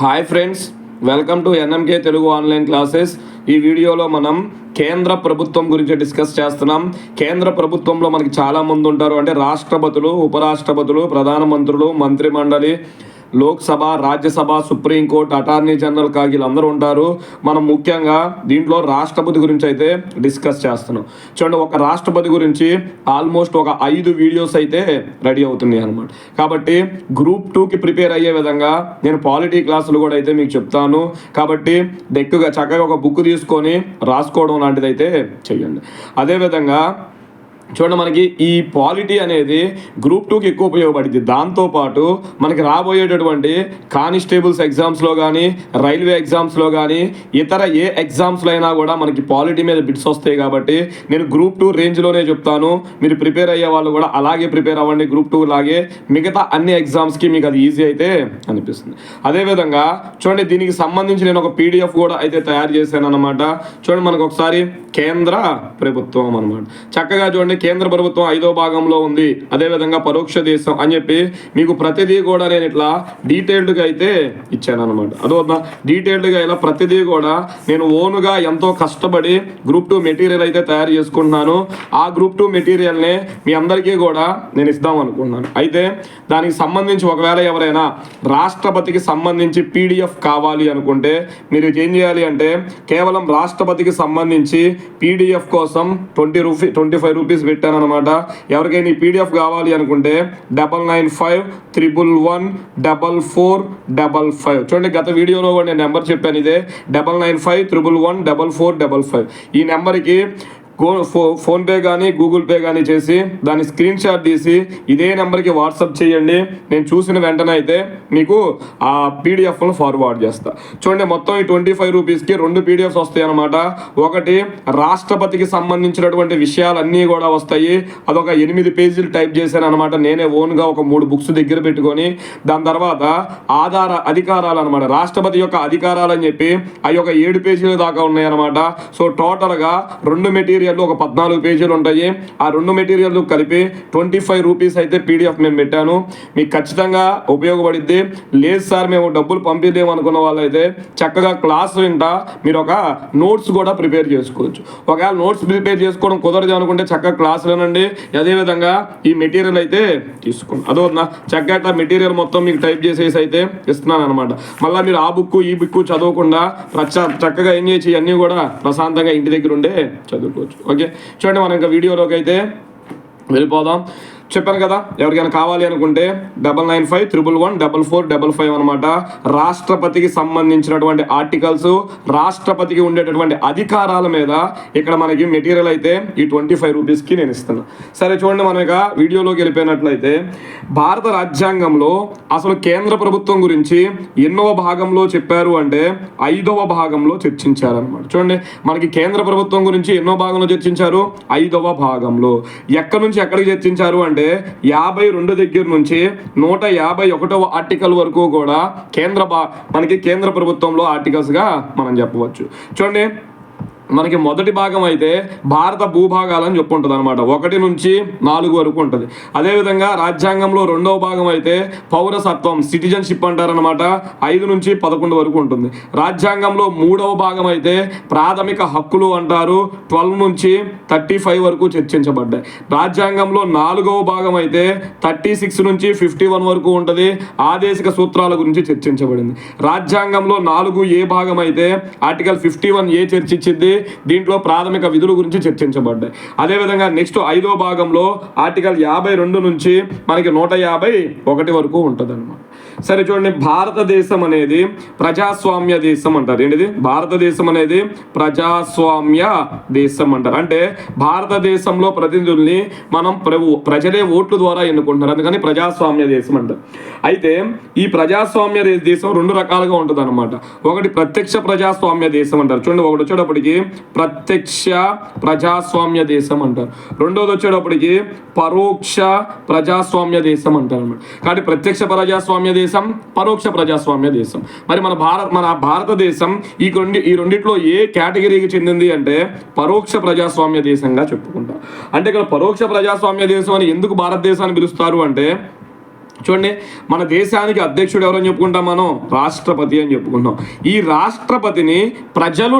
Hi friends, welcome to NMK Telugu online classes. ఈ వీడియోలో మనం కేంద్ర ప్రభుత్వం గురించి డిస్కస్ చేస్తున్నాం. కేంద్ర ప్రభుత్వంలో మనకి చాలామంది ఉంటారు, అంటే రాష్ట్రపతులు, ఉపరాష్ట్రపతులు, ప్రధానమంత్రులు, మంత్రిమండలి, Lok Sabha, Rajya Sabha, supreme court, attorney general వీళ్ళందరూ ఉంటారు. మనం ముఖ్యంగా దీంట్లో రాష్ట్రపతి గురించి అయితే డిస్కస్ చేస్తున్నాం. చూడండి, ఒక రాష్ట్రపతి గురించి ఆల్మోస్ట్ ఒక 5 వీడియోస్ అయితే రెడీ అవుతున్నాయి అనమాట. కాబట్టి గ్రూప్ 2కి ప్రిపేర్ అయ్యే విధంగా నేను పాలిటీ క్లాసులు కూడా అయితే మీకు చెప్తాను. కాబట్టి డెక్కుగా చక్కగా ఒక బుక్ తీసుకొని రాసుకోవడం లాంటిది అయితే చేయండి. అదేవిధంగా చూడండి, మనకి ఈ పాలిటీ అనేది గ్రూప్ 2కి ఎక్కువ ఉపయోగపడింది. దాంతోపాటు మనకి రాబోయేటటువంటి కానిస్టేబుల్స్ ఎగ్జామ్స్లో కానీ, రైల్వే ఎగ్జామ్స్లో కానీ, ఇతర ఏ ఎగ్జామ్స్లో అయినా కూడా మనకి పాలిటీ మీద బిట్స్ వస్తాయి. కాబట్టి నేను గ్రూప్ 2 రేంజ్లోనే చెప్తాను. మీరు ప్రిపేర్ అయ్యే వాళ్ళు కూడా అలాగే ప్రిపేర్ అవ్వండి. గ్రూప్ 2 లాగే మిగతా అన్ని ఎగ్జామ్స్కి మీకు అది ఈజీ అయితే అనిపిస్తుంది. అదేవిధంగా చూడండి, దీనికి సంబంధించి నేను ఒక పీడిఎఫ్ కూడా అయితే తయారు చేశాను అనమాట. చూడండి, మనకు ఒకసారి కేంద్ర ప్రభుత్వం అనమాట. చక్కగా చూడండి, కేంద్ర ప్రభుత్వం 5వ భాగంలో ఉంది. అదేవిధంగా పరోక్ష దేశం అని చెప్పి మీకు ప్రతిదీ కూడా నేను ఇట్లా డీటెయిల్డ్గా అయితే ఇచ్చాను అనమాట. అదొక డీటెయిల్డ్గా ఇలా ప్రతిదీ కూడా నేను ఓన్గా ఎంతో కష్టపడి గ్రూప్ 2 మెటీరియల్ అయితే తయారు చేసుకుంటున్నాను. ఆ గ్రూప్ 2 మెటీరియల్ని మీ అందరికీ కూడా నేను ఇద్దాం అనుకుంటున్నాను. అయితే దానికి సంబంధించి ఒకవేళ ఎవరైనా రాష్ట్రపతికి సంబంధించి పీడిఎఫ్ కావాలి అనుకుంటే మీరు ఏం చేయాలి అంటే, కేవలం రాష్ట్రపతికి సంబంధించి పీడిఎఫ్ కోసం 25 రూపీస్ పెట్టాను అనమాట. ఎవరికైనా ఈ పీడిఎఫ్ కావాలి అనుకుంటే 9953144455. చూడండి, గత వీడియోలో కూడా నేను నెంబర్ చెప్పాను, ఇదే 9953144455. ఈ నెంబర్కి ఫోన్పే కానీ గూగుల్ పే కానీ చేసి దాన్ని స్క్రీన్ షాట్ తీసి ఇదే నెంబర్కి వాట్సాప్ చేయండి. నేను చూసిన వెంటనే అయితే మీకు ఆ పీడిఎఫ్ను ఫార్వర్డ్ చేస్తా. చూడండి, మొత్తం ఈ 25 రూపీస్కి 2 పీడిఎఫ్స్ వస్తాయి అనమాట. ఒకటి రాష్ట్రపతికి సంబంధించినటువంటి విషయాలన్నీ కూడా వస్తాయి. అదొక 8 పేజీలు టైప్ చేశాను అనమాట. నేనే ఓన్గా ఒక 3 బుక్స్ దగ్గర పెట్టుకొని, దాని తర్వాత అధికారాలు అనమాట, రాష్ట్రపతి యొక్క అధికారాలు అని చెప్పి అవి ఒక 7 పేజీల దాకా ఉన్నాయి అనమాట. సో టోటల్గా 2 మెటీరియల్ ఒక 14 పేజీలు ఉంటాయి. ఆ 2 మెటీరియల్ కలిపి 25 రూపీస్ అయితే పీడిఎఫ్ మేము పెట్టాను. మీకు ఖచ్చితంగా ఉపయోగపడిద్ది. లేదు సార్ మేము డబ్బులు పంపిద్దాం అనుకున్న వాళ్ళైతే చక్కగా క్లాస్ వింటా మీరు ఒక నోట్స్ కూడా ప్రిపేర్ చేసుకోవచ్చు. ఒకవేళ నోట్స్ ప్రిపేర్ చేసుకోవడం కుదరదు అనుకుంటే చక్కగా క్లాస్ వినండి. అదేవిధంగా ఈ మెటీరియల్ అయితే తీసుకోండి. అదోనా చక్కగా మెటీరియల్ మొత్తం మీకు టైప్ చేసేసి అయితే ఇస్తున్నాను అనమాట. మళ్ళీ మీరు ఆ బుక్ ఈ బుక్ చదవకుండా చక్కగా ఏం చేసి అన్నీ కూడా ప్రశాంతంగా ఇంటి దగ్గర ఉండే చదువుకోవచ్చు. ఓకే, చూడండి, మనం ఇంకా వీడియోలోకి అయితే వెళ్ళిపోదాం. చెప్పాను కదా, ఎవరికైనా కావాలి అనుకుంటే 9953114455 అనమాట. రాష్ట్రపతికి సంబంధించినటువంటి ఆర్టికల్స్, రాష్ట్రపతికి ఉండేటటువంటి అధికారాల మీద ఇక్కడ మనకి మెటీరియల్ అయితే ఈ 25 రూపీస్కి నేను ఇస్తాను. సరే చూడండి, మనం ఇక వీడియోలోకి వెళ్ళిపోయినట్లయితే భారత రాజ్యాంగంలో అసలు కేంద్ర ప్రభుత్వం గురించి ఎన్నో భాగంలో చెప్పారు అంటే 5వ భాగంలో చర్చించారనమాట. చూడండి, మనకి కేంద్ర ప్రభుత్వం గురించి ఎన్నో భాగంలో చర్చించారు, 5వ భాగంలో. ఎక్కడి నుంచి ఎక్కడికి చర్చించారు అంటే 52 దగ్గర నుంచి 151వ ఆర్టికల్ వరకు కూడా మనకి కేంద్ర ప్రభుత్వంలో ఆర్టికల్స్గా మనం చెప్పవచ్చు. చూడండి, మనకి మొదటి భాగం అయితే భారత భూభాగాలని చెప్పి ఉంటుంది అనమాట. 1 నుంచి 4 వరకు ఉంటుంది. అదేవిధంగా రాజ్యాంగంలో 2వ భాగం అయితే పౌరసత్వం, సిటిజన్షిప్ అంటారనమాట. 5 నుంచి 11 వరకు ఉంటుంది. రాజ్యాంగంలో 3వ భాగం అయితే ప్రాథమిక హక్కులు అంటారు. 12 నుంచి 35 వరకు చర్చించబడ్డాయి. రాజ్యాంగంలో 4వ భాగం అయితే 36 నుంచి 51 వరకు ఉంటుంది. ఆదేశిక సూత్రాల గురించి చర్చించబడింది. రాజ్యాంగంలో 4A భాగం అయితే ఆర్టికల్ 51A చర్చించింది. దీంట్లో ప్రాథమిక విధుల గురించి చర్చించబడ్డాయి. అదేవిధంగా నెక్స్ట్ 5వ భాగంలో ఆర్టికల్ 52 నుంచి మనకి 151 వరకు ఉంటుంది అనమాట. సరే చూడండి, భారతదేశం అనేది ప్రజాస్వామ్య దేశం అంటారు. ఏంటిది? భారతదేశం అనేది ప్రజాస్వామ్య దేశం అంటారు. అంటే భారతదేశంలో ప్రతినిధుల్ని మనం ప్రజలే ఓట్ల ద్వారా ఎన్నుకుంటున్నారు, అందుకని ప్రజాస్వామ్య దేశం అంటారు. అయితే ఈ ప్రజాస్వామ్య దేశం 2 రకాలుగా ఉంటుంది అనమాట. ఒకటి ప్రత్యక్ష ప్రజాస్వామ్య దేశం అంటారు. చూడండి, ఒకటి వచ్చేటప్పటికి ప్రత్యక్ష ప్రజాస్వామ్య దేశం అంటారు. రెండోది వచ్చేటప్పటికి పరోక్ష ప్రజాస్వామ్య దేశం అంటారు అనమాట. కాబట్టి ప్రత్యక్ష ప్రజాస్వామ్య దేశం, పరోక్ష ప్రజాస్వామ్య దేశం. మరి మన భారతదేశం ఈ రెండిట్లో ఏ కేటగిరీకి చెందింది అంటే పరోక్ష ప్రజాస్వామ్య దేశంగా చెప్పుకుంటాం. అంటే ఇక్కడ పరోక్ష ప్రజాస్వామ్య దేశం అని ఎందుకు భారతదేశాన్ని పిలుస్తారు అంటే చూడండి, మన దేశానికి అధ్యక్షుడు ఎవరని చెప్పుకుంటాం మనం? రాష్ట్రపతి అని చెప్పుకుంటాం. ఈ రాష్ట్రపతిని ప్రజలు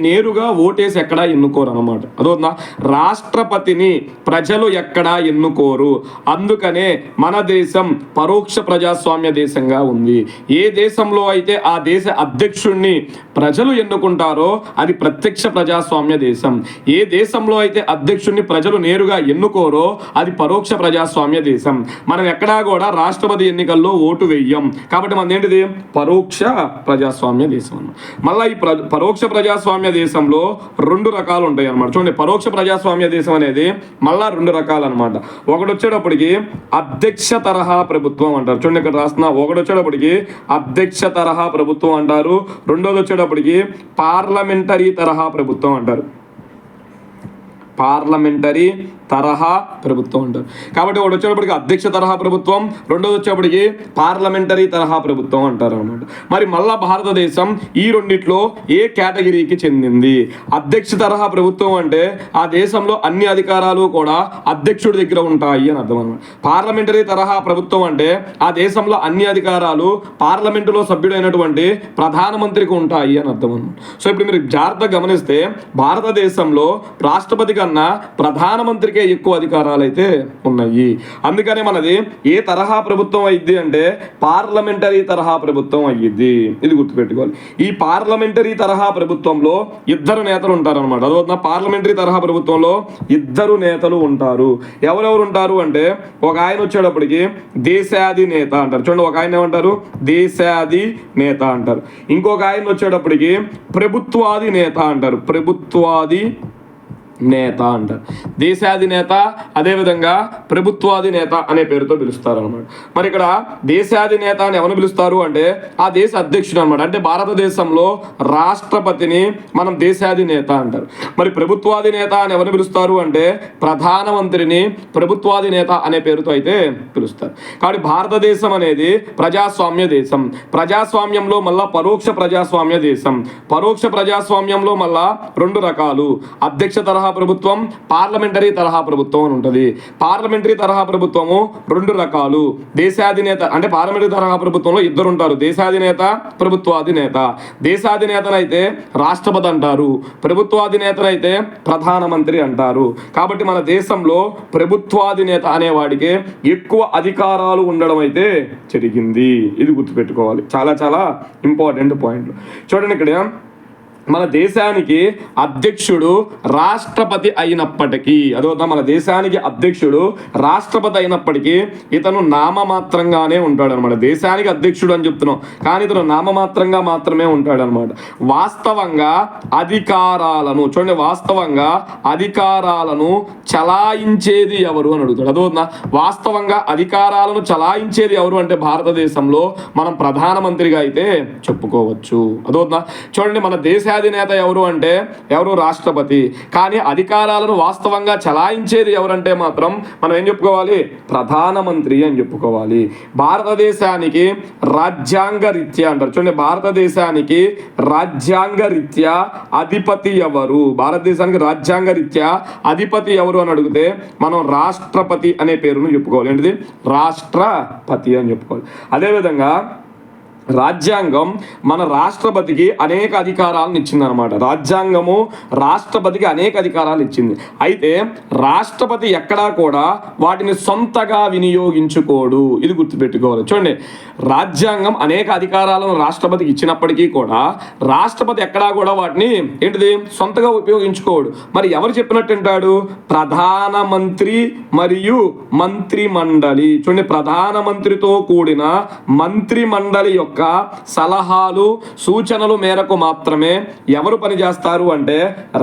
నేరుగా ఓటేసి ఎక్కడా ఎన్నుకోరు అనమాట. అదవుతుందా? రాష్ట్రపతిని ప్రజలు ఎక్కడా ఎన్నుకోరు. అందుకనే మన దేశం పరోక్ష ప్రజాస్వామ్య దేశంగా ఉంది. ఏ దేశంలో అయితే ఆ దేశ అధ్యక్షుడిని ప్రజలు ఎన్నుకుంటారో అది ప్రత్యక్ష ప్రజాస్వామ్య దేశం. ఏ దేశంలో అయితే అధ్యక్షుడిని ప్రజలు నేరుగా ఎన్నుకోరో అది పరోక్ష ప్రజాస్వామ్య దేశం. మనం ఎక్కడా కూడా రాష్ట్రపతి ఎన్నికల్లో ఓటు వేయం. కాబట్టి మన ఏంటిది? పరోక్ష ప్రజాస్వామ్య దేశం. మళ్ళీ ఈ పరోక్ష ప్రజాస్వామ్య దేశంలో 2 రకాలు ఉంటాయి అన్నమాట. చూడండి, పరోక్ష ప్రజాస్వామ్య దేశం అనేది మళ్ళా 2 రకాలు అనమాట. ఒకటి వచ్చేటప్పటికి అధ్యక్ష తరహా ప్రభుత్వం అంటారు. చూడండి, ఇక్కడ రాస్తున్నా. ఒకటి వచ్చేటప్పటికి అధ్యక్ష తరహా ప్రభుత్వం అంటారు. రెండోది వచ్చేటప్పటికి పార్లమెంటరీ తరహా ప్రభుత్వం అంటారు. పార్లమెంటరీ తరహా ప్రభుత్వం అంటారు. కాబట్టి ఒకటి వచ్చేటప్పటికి అధ్యక్ష తరహా ప్రభుత్వం, రెండోది వచ్చేటప్పటికి పార్లమెంటరీ తరహా ప్రభుత్వం అంటారు అనమాట. మరి మళ్ళా భారతదేశం ఈ రెండిట్లో ఏ కేటగిరీకి చెందింది? అధ్యక్ష తరహా ప్రభుత్వం అంటే ఆ దేశంలో అన్ని అధికారాలు కూడా అధ్యక్షుడి దగ్గర ఉంటాయి అని అర్థం అనమాట. పార్లమెంటరీ తరహా ప్రభుత్వం అంటే ఆ దేశంలో అన్ని అధికారాలు పార్లమెంటులో సభ్యుడైనటువంటి ప్రధానమంత్రికి ఉంటాయి అని అర్థం అనమాట. సో ఇప్పుడు మీరు జాగ్రత్తగా గమనిస్తే భారతదేశంలో రాష్ట్రపతి కన్నా ప్రధానమంత్రికే ఎక్కువ అధికారాలు అయితే ఉన్నాయి. అందుకనే మనది ఏ తరహా ప్రభుత్వం అయ్యిద్ది అంటే పార్లమెంటరీ తరహా ప్రభుత్వం అయ్యిద్ది. ఇది గుర్తుపెట్టుకోవాలి. ఈ పార్లమెంటరీ తరహా ప్రభుత్వంలో 2 నేతలు ఉంటారనమాట. అదవుతున్నా? పార్లమెంటరీ తరహా ప్రభుత్వంలో 2 నేతలు ఉంటారు. ఎవరెవరు ఉంటారు అంటే ఒక ఆయన వచ్చేటప్పటికి దేశాధినేత అంటారు. చూడండి, ఒక ఆయన ఏమంటారు? దేశాధినేత అంటారు. ఇంకొక ఆయన వచ్చేటప్పటికి ప్రభుత్వాధినేత అంటారు. ప్రభుత్వాది నేత అంటారు. దేశాధినేత అదేవిధంగా ప్రభుత్వాధినేత అనే పేరుతో పిలుస్తారు అనమాట. మరి ఇక్కడ దేశాధినేత అని ఎవరు పిలుస్తారు అంటే ఆ దేశ అధ్యక్షుడు అనమాట. అంటే భారతదేశంలో రాష్ట్రపతిని మనం దేశాధినేత అంటారు. మరి ప్రభుత్వాధినేత అని ఎవరు పిలుస్తారు అంటే ప్రధానమంత్రిని ప్రభుత్వాధినేత అనే పేరుతో అయితే పిలుస్తారు. కాబట్టి భారతదేశం అనేది ప్రజాస్వామ్య దేశం. ప్రజాస్వామ్యంలో మళ్ళా పరోక్ష ప్రజాస్వామ్య దేశం. పరోక్ష ప్రజాస్వామ్యంలో మళ్ళా 2 రకాలు: అధ్యక్ష తరహా ప్రభుత్వం, పార్లమెంటరీ తరహా ప్రభుత్వం అని ఉంటుంది. పార్లమెంటరీ తరహా ప్రభుత్వము 2 రకాలు. దేశాధినేత అంటే పార్లమెంటరీ తరహా ప్రభుత్వంలో 2 ఉంటారు: దేశాధినేత, ప్రభుత్వాధినేత. దేశాధినేతనైతే రాష్ట్రపతి అంటారు, ప్రభుత్వాధినేతనైతే ప్రధానమంత్రి అంటారు. కాబట్టి మన దేశంలో ప్రభుత్వాధినేత అనేవాడికి ఎక్కువ అధికారాలు ఉండడం అయితే జరిగింది. ఇది గుర్తుపెట్టుకోవాలి. చాలా చాలా ఇంపార్టెంట్ పాయింట్లు. చూడండి, ఇక్కడ మన దేశానికి అధ్యక్షుడు రాష్ట్రపతి అయినప్పటికీ, అదవుతా? మన దేశానికి అధ్యక్షుడు రాష్ట్రపతి అయినప్పటికీ ఇతను నామమాత్రంగానే ఉంటాడు అనమాట. దేశానికి అధ్యక్షుడు అని చెప్తున్నాం, కానీ ఇతను నామమాత్రంగా మాత్రమే ఉంటాడు అనమాట. వాస్తవంగా అధికారాలను చూడండి, వాస్తవంగా అధికారాలను చలాయించేది ఎవరు అని అడుగుతాడు. అదవుతుందా? వాస్తవంగా అధికారాలను చలాయించేది ఎవరు అంటే భారతదేశంలో మనం ప్రధానమంత్రిగా అయితే చెప్పుకోవచ్చు. అదవుతుందా? చూడండి, మన దేశాధినేత ఎవరు అంటే ఎవరు? రాష్ట్రపతి. కానీ అధికారాలను వాస్తవంగా చలాయించేది ఎవరంటే మాత్రం మనం ఏం చెప్పుకోవాలి? ప్రధానమంత్రి అని చెప్పుకోవాలి. భారతదేశానికి రాజ్యాంగ రీత్యా అంటారు. చూడండి, భారతదేశానికి రాజ్యాంగ రీత్యా అధిపతి ఎవరు? భారతదేశానికి రాజ్యాంగ రీత్యా అధిపతి ఎవరు అని అడిగితే మనం రాష్ట్రపతి అనే పేరును చెప్పుకోవాలి. ఏంటిది? రాష్ట్రపతి అని చెప్పుకోవాలి. అదేవిధంగా రాజ్యాంగం మన రాష్ట్రపతికి అనేక అధికారాలను ఇచ్చిందనమాట. రాజ్యాంగము రాష్ట్రపతికి అనేక అధికారాలు ఇచ్చింది. అయితే రాష్ట్రపతి ఎక్కడా కూడా వాటిని సొంతగా వినియోగించుకోడు. ఇది గుర్తుపెట్టుకోవాలి. చూడండి, రాజ్యాంగం అనేక అధికారాలను రాష్ట్రపతికి ఇచ్చినప్పటికీ కూడా రాష్ట్రపతి ఎక్కడా కూడా వాటిని ఏంటిది సొంతగా ఉపయోగించుకోడు. మరి ఎవరు చెప్పినట్టు అంటాడు? ప్రధానమంత్రి మరియు మంత్రి మండలి. చూడండి, ప్రధానమంత్రితో కూడిన మంత్రి మండలి యొక్క సలహాలు సూచనలు మేరకు మాత్రమే ఎవరు పనిచేస్తారు అంటే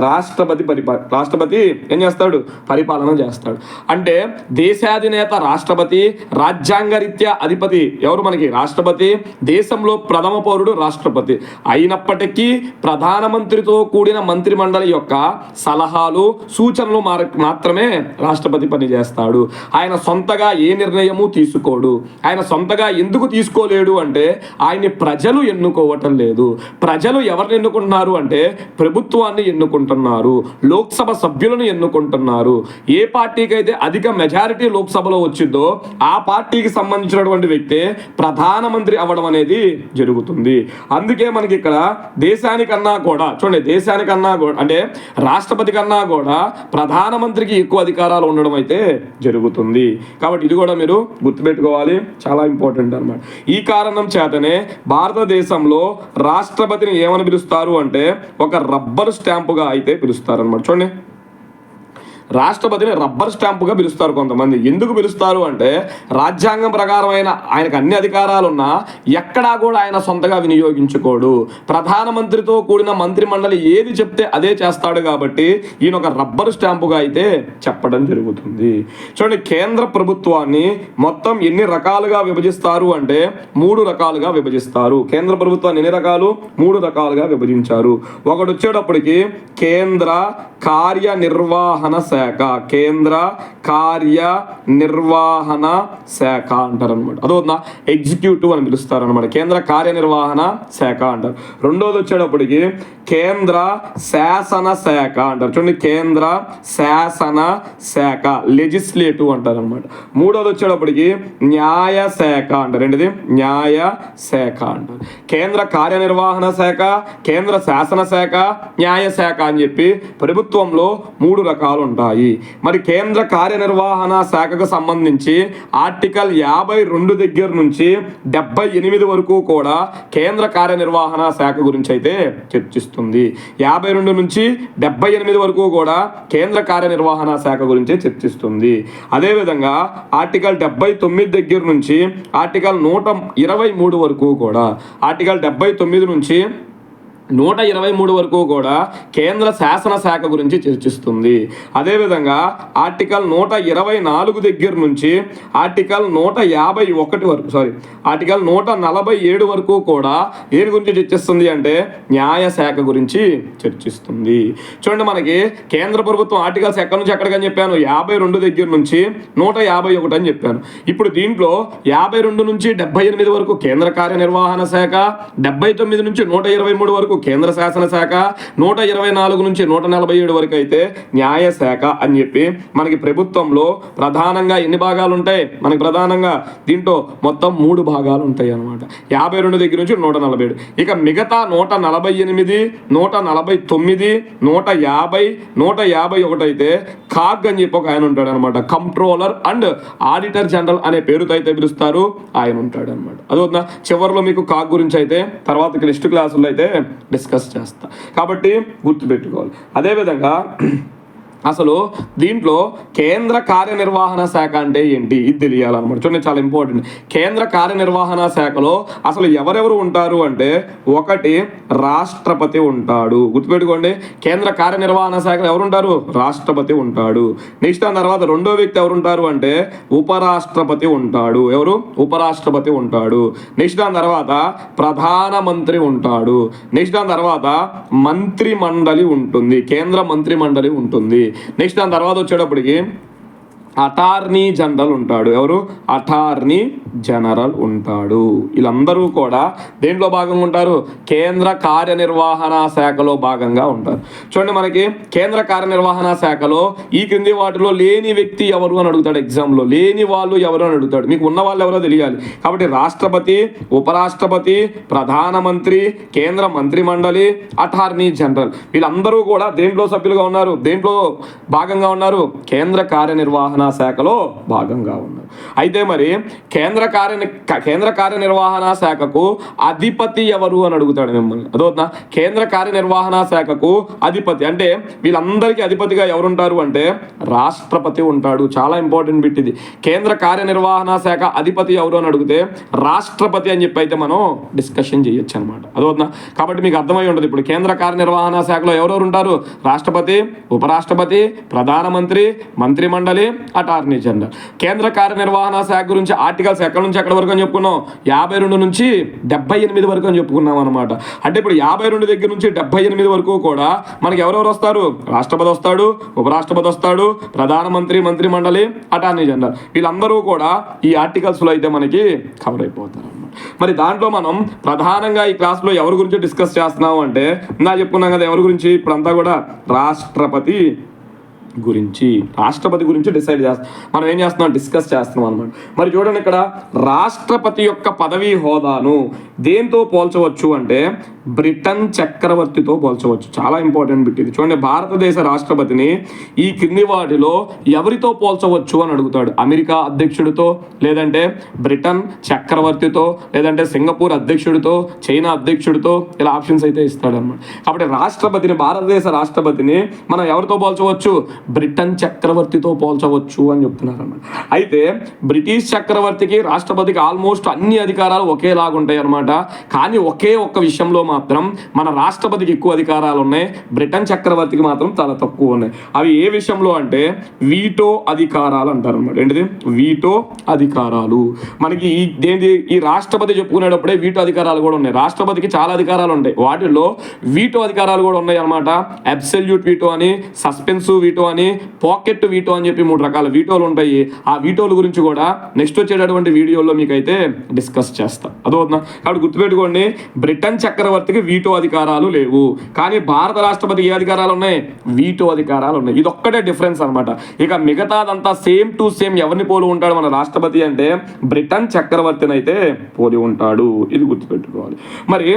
రాష్ట్రపతి ఏం చేస్తాడు? పరిపాలన చేస్తాడు. అంటే దేశాధినేత రాష్ట్రపతి, రాజ్యాంగ రీత్యా అధిపతి ఎవరు? మనకి రాష్ట్రపతి. దేశంలో ప్రథమ పౌరుడు రాష్ట్రపతి. అయినప్పటికీ ప్రధానమంత్రితో కూడిన మంత్రి మండలి యొక్క సలహాలు సూచనలు మాత్రమే రాష్ట్రపతి పనిచేస్తాడు. ఆయన సొంతగా ఏ నిర్ణయము తీసుకోడు. ఆయన సొంతగా ఎందుకు తీసుకోలేడు అంటే ఆయన్ని ప్రజలు ఎన్నుకోవటం లేదు. ప్రజలు ఎవరిని ఎన్నుకుంటున్నారు అంటే ప్రభుత్వాన్ని ఎన్నుకుంటున్నారు, లోక్సభ సభ్యులను ఎన్నుకుంటున్నారు. ఏ పార్టీకి అయితే అధిక మెజారిటీ లోక్సభలో వచ్చిందో ఆ పార్టీకి సంబంధించినటువంటి వ్యక్తే ప్రధానమంత్రి అవ్వడం అనేది జరుగుతుంది. అందుకే మనకి ఇక్కడ దేశానికన్నా కూడా చూడండి, దేశానికన్నా కూడా అంటే రాష్ట్రపతి కన్నా కూడా ప్రధానమంత్రికి ఎక్కువ అధికారాలు ఉండడం అయితే జరుగుతుంది. కాబట్టి ఇది కూడా మీరు గుర్తుపెట్టుకోవాలి, చాలా ఇంపార్టెంట్ అన్నమాట. ఈ కారణం చేతనే భారతదేశంలో రాష్ట్రపతిని ఏమని పిలుస్తారు అంటే ఒక రబ్బర్ స్టాంపుగా అయితే పిలుస్తారు అన్నమాట. చూడండి, రాష్ట్రపతిని రబ్బర్ స్టాంపుగా పిలుస్తారు కొంతమంది. ఎందుకు పిలుస్తారు అంటే రాజ్యాంగం ప్రకారం ఆయనకు అన్ని అధికారాలున్నా ఎక్కడా కూడా ఆయన సొంతగా వినియోగించుకోడు. ప్రధానమంత్రితో కూడిన మంత్రి మండలి ఏది చెప్తే అదే చేస్తాడు కాబట్టి ఈయన ఒక రబ్బర్ స్టాంపుగా అయితే చెప్పడం జరుగుతుంది. చూడండి, కేంద్ర ప్రభుత్వాన్ని మొత్తం ఎన్ని రకాలుగా విభజిస్తారు అంటే 3 రకాలుగా విభజిస్తారు. కేంద్ర ప్రభుత్వాన్ని ఎన్ని రకాలు? 3 రకాలుగా విభజించారు. ఒకటి వచ్చేటప్పటికి కేంద్ర కార్యనిర్వహణ శాఖ, కేంద్ర కార్యనిర్వహణ శాఖ అంటారు అనమాట. అదొక ఎగ్జిక్యూటివ్ అని పిలుస్తారు అనమాట, కేంద్ర కార్యనిర్వహణ శాఖ అంటారు. రెండోది వచ్చేటప్పటికి కేంద్ర శాసన శాఖ అంటారు. చూడండి, కేంద్ర శాసన శాఖ లెజిస్లేటివ్ అంటారు అనమాట. మూడోది వచ్చేటప్పటికి న్యాయ శాఖ అంటారు. ఏంటిది? న్యాయ శాఖ అంటారు. కేంద్ర కార్యనిర్వహణ శాఖ, కేంద్ర శాసన శాఖ, న్యాయ శాఖ అని చెప్పి ప్రభుత్వంలో 3 రకాలు ఉంటాయి. మరి కేంద్ర కార్యనిర్వహణ శాఖకు సంబంధించి ఆర్టికల్ 52 దగ్గర నుంచి 78 వరకు కూడా కేంద్ర కార్యనిర్వహణ శాఖ గురించి అయితే చర్చిస్తుంది. 52 నుంచి 78 వరకు కూడా కేంద్ర కార్యనిర్వహణ శాఖ గురించి చర్చిస్తుంది. అదేవిధంగా ఆర్టికల్ 79 దగ్గర నుంచి ఆర్టికల్ 123 వరకు కూడా, ఆర్టికల్ 79 నుంచి 123 వరకు కూడా కేంద్ర శాసన శాఖ గురించి చర్చిస్తుంది. అదేవిధంగా ఆర్టికల్ 124 దగ్గర నుంచి ఆర్టికల్ 151 వరకు ఆర్టికల్ 147 వరకు కూడా దేని గురించి చర్చిస్తుంది అంటే న్యాయ శాఖ గురించి చర్చిస్తుంది. చూడండి, మనకి కేంద్ర ప్రభుత్వం ఆర్టికల్స్ ఎక్కడి నుంచి ఎక్కడికని చెప్పాను? 52 దగ్గర నుంచి 151 అని చెప్పాను. ఇప్పుడు దీంట్లో 52 నుంచి 78 వరకు కేంద్ర కార్యనిర్వహణ శాఖ, 79 నుంచి 123 వరకు కేంద్ర శాసన శాఖ, 124 నుంచి 147 వరకు అయితే న్యాయ శాఖ అని చెప్పి మనకి ప్రభుత్వంలో ప్రధానంగా ఎన్ని భాగాలు ఉంటాయి? మనకి ప్రధానంగా దీంట్లో మొత్తం 3 భాగాలు ఉంటాయి అన్నమాట. 52 దగ్గర నుంచి 147. ఇక మిగతా 148, 149, 150, 151 అయితే కాగ్ అని చెప్పి ఒక ఆయన ఉంటాడు అనమాట. కంట్రోలర్ అండ్ ఆడిటర్ జనరల్ అనే పేరుతో అయితే పిలుస్తారు, ఆయన ఉంటాడు అనమాట. అదొక చివరిలో మీకు కాగ్ గురించి అయితే తర్వాత నెక్స్ట్ క్లాసుల్లో అయితే డిస్కస్ చేస్తా, కాబట్టి గుర్తుపెట్టుకోవాలి. అదేవిధంగా అసలు దీంట్లో కేంద్ర కార్యనిర్వహణ శాఖ అంటే ఏంటి ఇది తెలియాలన్నమాట. చూడండి, చాలా ఇంపార్టెంట్. కేంద్ర కార్యనిర్వహణ శాఖలో అసలు ఎవరెవరు ఉంటారు అంటే ఒకటి రాష్ట్రపతి ఉంటాడు. గుర్తుపెట్టుకోండి, కేంద్ర కార్యనిర్వహణ శాఖలో ఎవరు ఉంటారు? రాష్ట్రపతి ఉంటాడు. నెక్స్ట్ దాని తర్వాత రెండో వ్యక్తి ఎవరు ఉంటారు అంటే ఉపరాష్ట్రపతి ఉంటాడు. ఎవరు? ఉపరాష్ట్రపతి ఉంటాడు. నెక్స్ట్ దాని తర్వాత ప్రధానమంత్రి ఉంటాడు. నెక్స్ట్ దాని తర్వాత మంత్రి మండలి ఉంటుంది, కేంద్ర మంత్రి మండలి ఉంటుంది. నెక్స్ట్ దాని తర్వాత వచ్చేటప్పటికి అటార్నీ జనరల్ ఉంటాడు. ఎవరు? అటార్నీ జనరల్ ఉంటాడు. వీళ్ళందరూ కూడా దేంట్లో భాగంగా ఉంటారు? కేంద్ర కార్యనిర్వహణ శాఖలో భాగంగా ఉంటారు. చూడండి, మనకి కేంద్ర కార్యనిర్వహణ శాఖలో ఈ క్రింది వాటిలో లేని వ్యక్తి ఎవరు అని అడుగుతాడు ఎగ్జామ్లో. లేని వాళ్ళు ఎవరు అని అడుగుతాడు. మీకు ఉన్న వాళ్ళు ఎవరో తెలియాలి కాబట్టి రాష్ట్రపతి, ఉపరాష్ట్రపతి, ప్రధానమంత్రి, కేంద్ర మంత్రి మండలి, అటార్నీ జనరల్ వీళ్ళందరూ కూడా దేంట్లో సభ్యులుగా ఉన్నారు? దేంట్లో భాగంగా ఉన్నారు? కేంద్ర కార్యనిర్వహణ శాఖలో భాగంగా ఉన్నారు. అయితే మరి కేంద్ర కార్యనిర్వహణ శాఖకు అధిపతి ఎవరు అని అడుగుతాడు మిమ్మల్ని. అదవుతుందా? కేంద్ర కార్యనిర్వహణ శాఖకు అధిపతి అంటే వీళ్ళందరికీ అధిపతిగా ఎవరుంటారు అంటే రాష్ట్రపతి ఉంటాడు. చాలా ఇంపార్టెంట్ బిట్ ఇది. కేంద్ర కార్యనిర్వహణ శాఖ అధిపతి ఎవరు అని అడిగితే రాష్ట్రపతి అని చెప్పి అయితే మనం డిస్కషన్ చేయొచ్చు అనమాట. అదవుతుందా? కాబట్టి మీకు అర్థమై ఉంటుంది. ఇప్పుడు కేంద్ర కార్యనిర్వహణ శాఖలో ఎవరెవరు ఉంటారు? రాష్ట్రపతి, ఉపరాష్ట్రపతి, ప్రధానమంత్రి, మంత్రి మండలి, అటార్నీ జనరల్. కేంద్ర నిర్వహణ శాఖ గురించి ఆర్టికల్స్ ఎక్కడి నుంచి ఎక్కడి వరకు అని చెప్పుకున్నాం, 52 నుంచి 78 వరకు అని చెప్పుకున్నాం అనమాట. అంటే ఇప్పుడు 52 దగ్గర నుంచి 78 వరకు కూడా మనకి ఎవరెవరు వస్తారు? రాష్ట్రపతి వస్తాడు, ఉపరాష్ట్రపతి వస్తాడు, ప్రధానమంత్రి, మంత్రి మండలి, అటార్నీ జనరల్, వీళ్ళందరూ కూడా ఈ ఆర్టికల్స్లో అయితే మనకి కవర్ అయిపోతారు అన్నమాట. మరి దాంట్లో మనం ప్రధానంగా ఈ క్లాస్లో ఎవరి గురించి డిస్కస్ చేస్తున్నాము అంటే, ఇందా చెప్పుకున్నాం కదా ఎవరి గురించి, ఇప్పుడంతా కూడా రాష్ట్రపతి గురించి డిసైడ్ చేస్తాం, మనం ఏం చేస్తున్నాం, డిస్కస్ చేస్తున్నాం అనమాట. మరి చూడండి, ఇక్కడ రాష్ట్రపతి యొక్క పదవీ హోదాను దేంతో పోల్చవచ్చు అంటే బ్రిటన్ చక్రవర్తితో పోల్చవచ్చు. చాలా ఇంపార్టెంట్ బిట్ ఇది. చూడండి, భారతదేశ రాష్ట్రపతిని ఈ క్రింది వాటిలో ఎవరితో పోల్చవచ్చు అని అడుగుతాడు. అమెరికా అధ్యక్షుడితో, లేదంటే బ్రిటన్ చక్రవర్తితో, లేదంటే సింగపూర్ అధ్యక్షుడితో, చైనా అధ్యక్షుడితో, ఇలా ఆప్షన్స్ అయితే ఇస్తాడు అనమాట. కాబట్టి రాష్ట్రపతిని, భారతదేశ రాష్ట్రపతిని మనం ఎవరితో పోల్చవచ్చు? బ్రిటన్ చక్రవర్తితో పోల్చవచ్చు అని చెప్తున్నారు అన్నమాట. అయితే బ్రిటిష్ చక్రవర్తికి రాష్ట్రపతికి ఆల్మోస్ట్ అన్ని అధికారాలు ఒకేలాగా ఉంటాయి అన్నమాట. కానీ ఒకే ఒక్క విషయంలో మాత్రం మన రాష్ట్రపతికి ఎక్కువ అధికారాలు ఉన్నాయి, బ్రిటన్ చక్రవర్తికి మాత్రం చాలా తక్కువ ఉన్నాయి. అవి ఏ విషయంలో అంటే వీటో అధికారాలు అంటారు అన్నమాట. ఏంటిది? వీటో అధికారాలు. మనకి ఈ రాష్ట్రపతి చెప్పుకునేటప్పుడే వీటో అధికారాలు కూడా ఉన్నాయి. రాష్ట్రపతికి చాలా అధికారాలు ఉంటాయి, వాటిల్లో వీటో అధికారాలు కూడా ఉన్నాయి అన్నమాట. అబ్సల్యూట్ వీటో అని, సస్పెన్సివ్ వీటో అని, పాకెట్ వీటో అని చెప్పి 3 రకాల వీటోలు ఉంటాయి. ఆ వీటోల గురించి కూడా నెక్స్ట్ వచ్చేటటువంటి వీడియోలో మీకైతే డిస్కస్ చేస్తా. అదవుతుందా? కాబట్టి గుర్తుపెట్టుకోండి, బ్రిటన్ చక్రవర్తికి వీటో అధికారాలు లేవు, కానీ భారత రాష్ట్రపతికి ఏ అధికారాలు ఉన్నాయి? వీటో అధికారాలు ఉన్నాయి. ఇది ఒక్కటే డిఫరెన్స్ అనమాట. ఇక మిగతాదంతా సేమ్ టు సేమ్. ఎవరిని పోలి ఉంటాడు మన రాష్ట్రపతి అంటే బ్రిటన్ చక్రవర్తిని అయితే పోలి ఉంటాడు. ఇది గుర్తుపెట్టుకోవాలి. మరి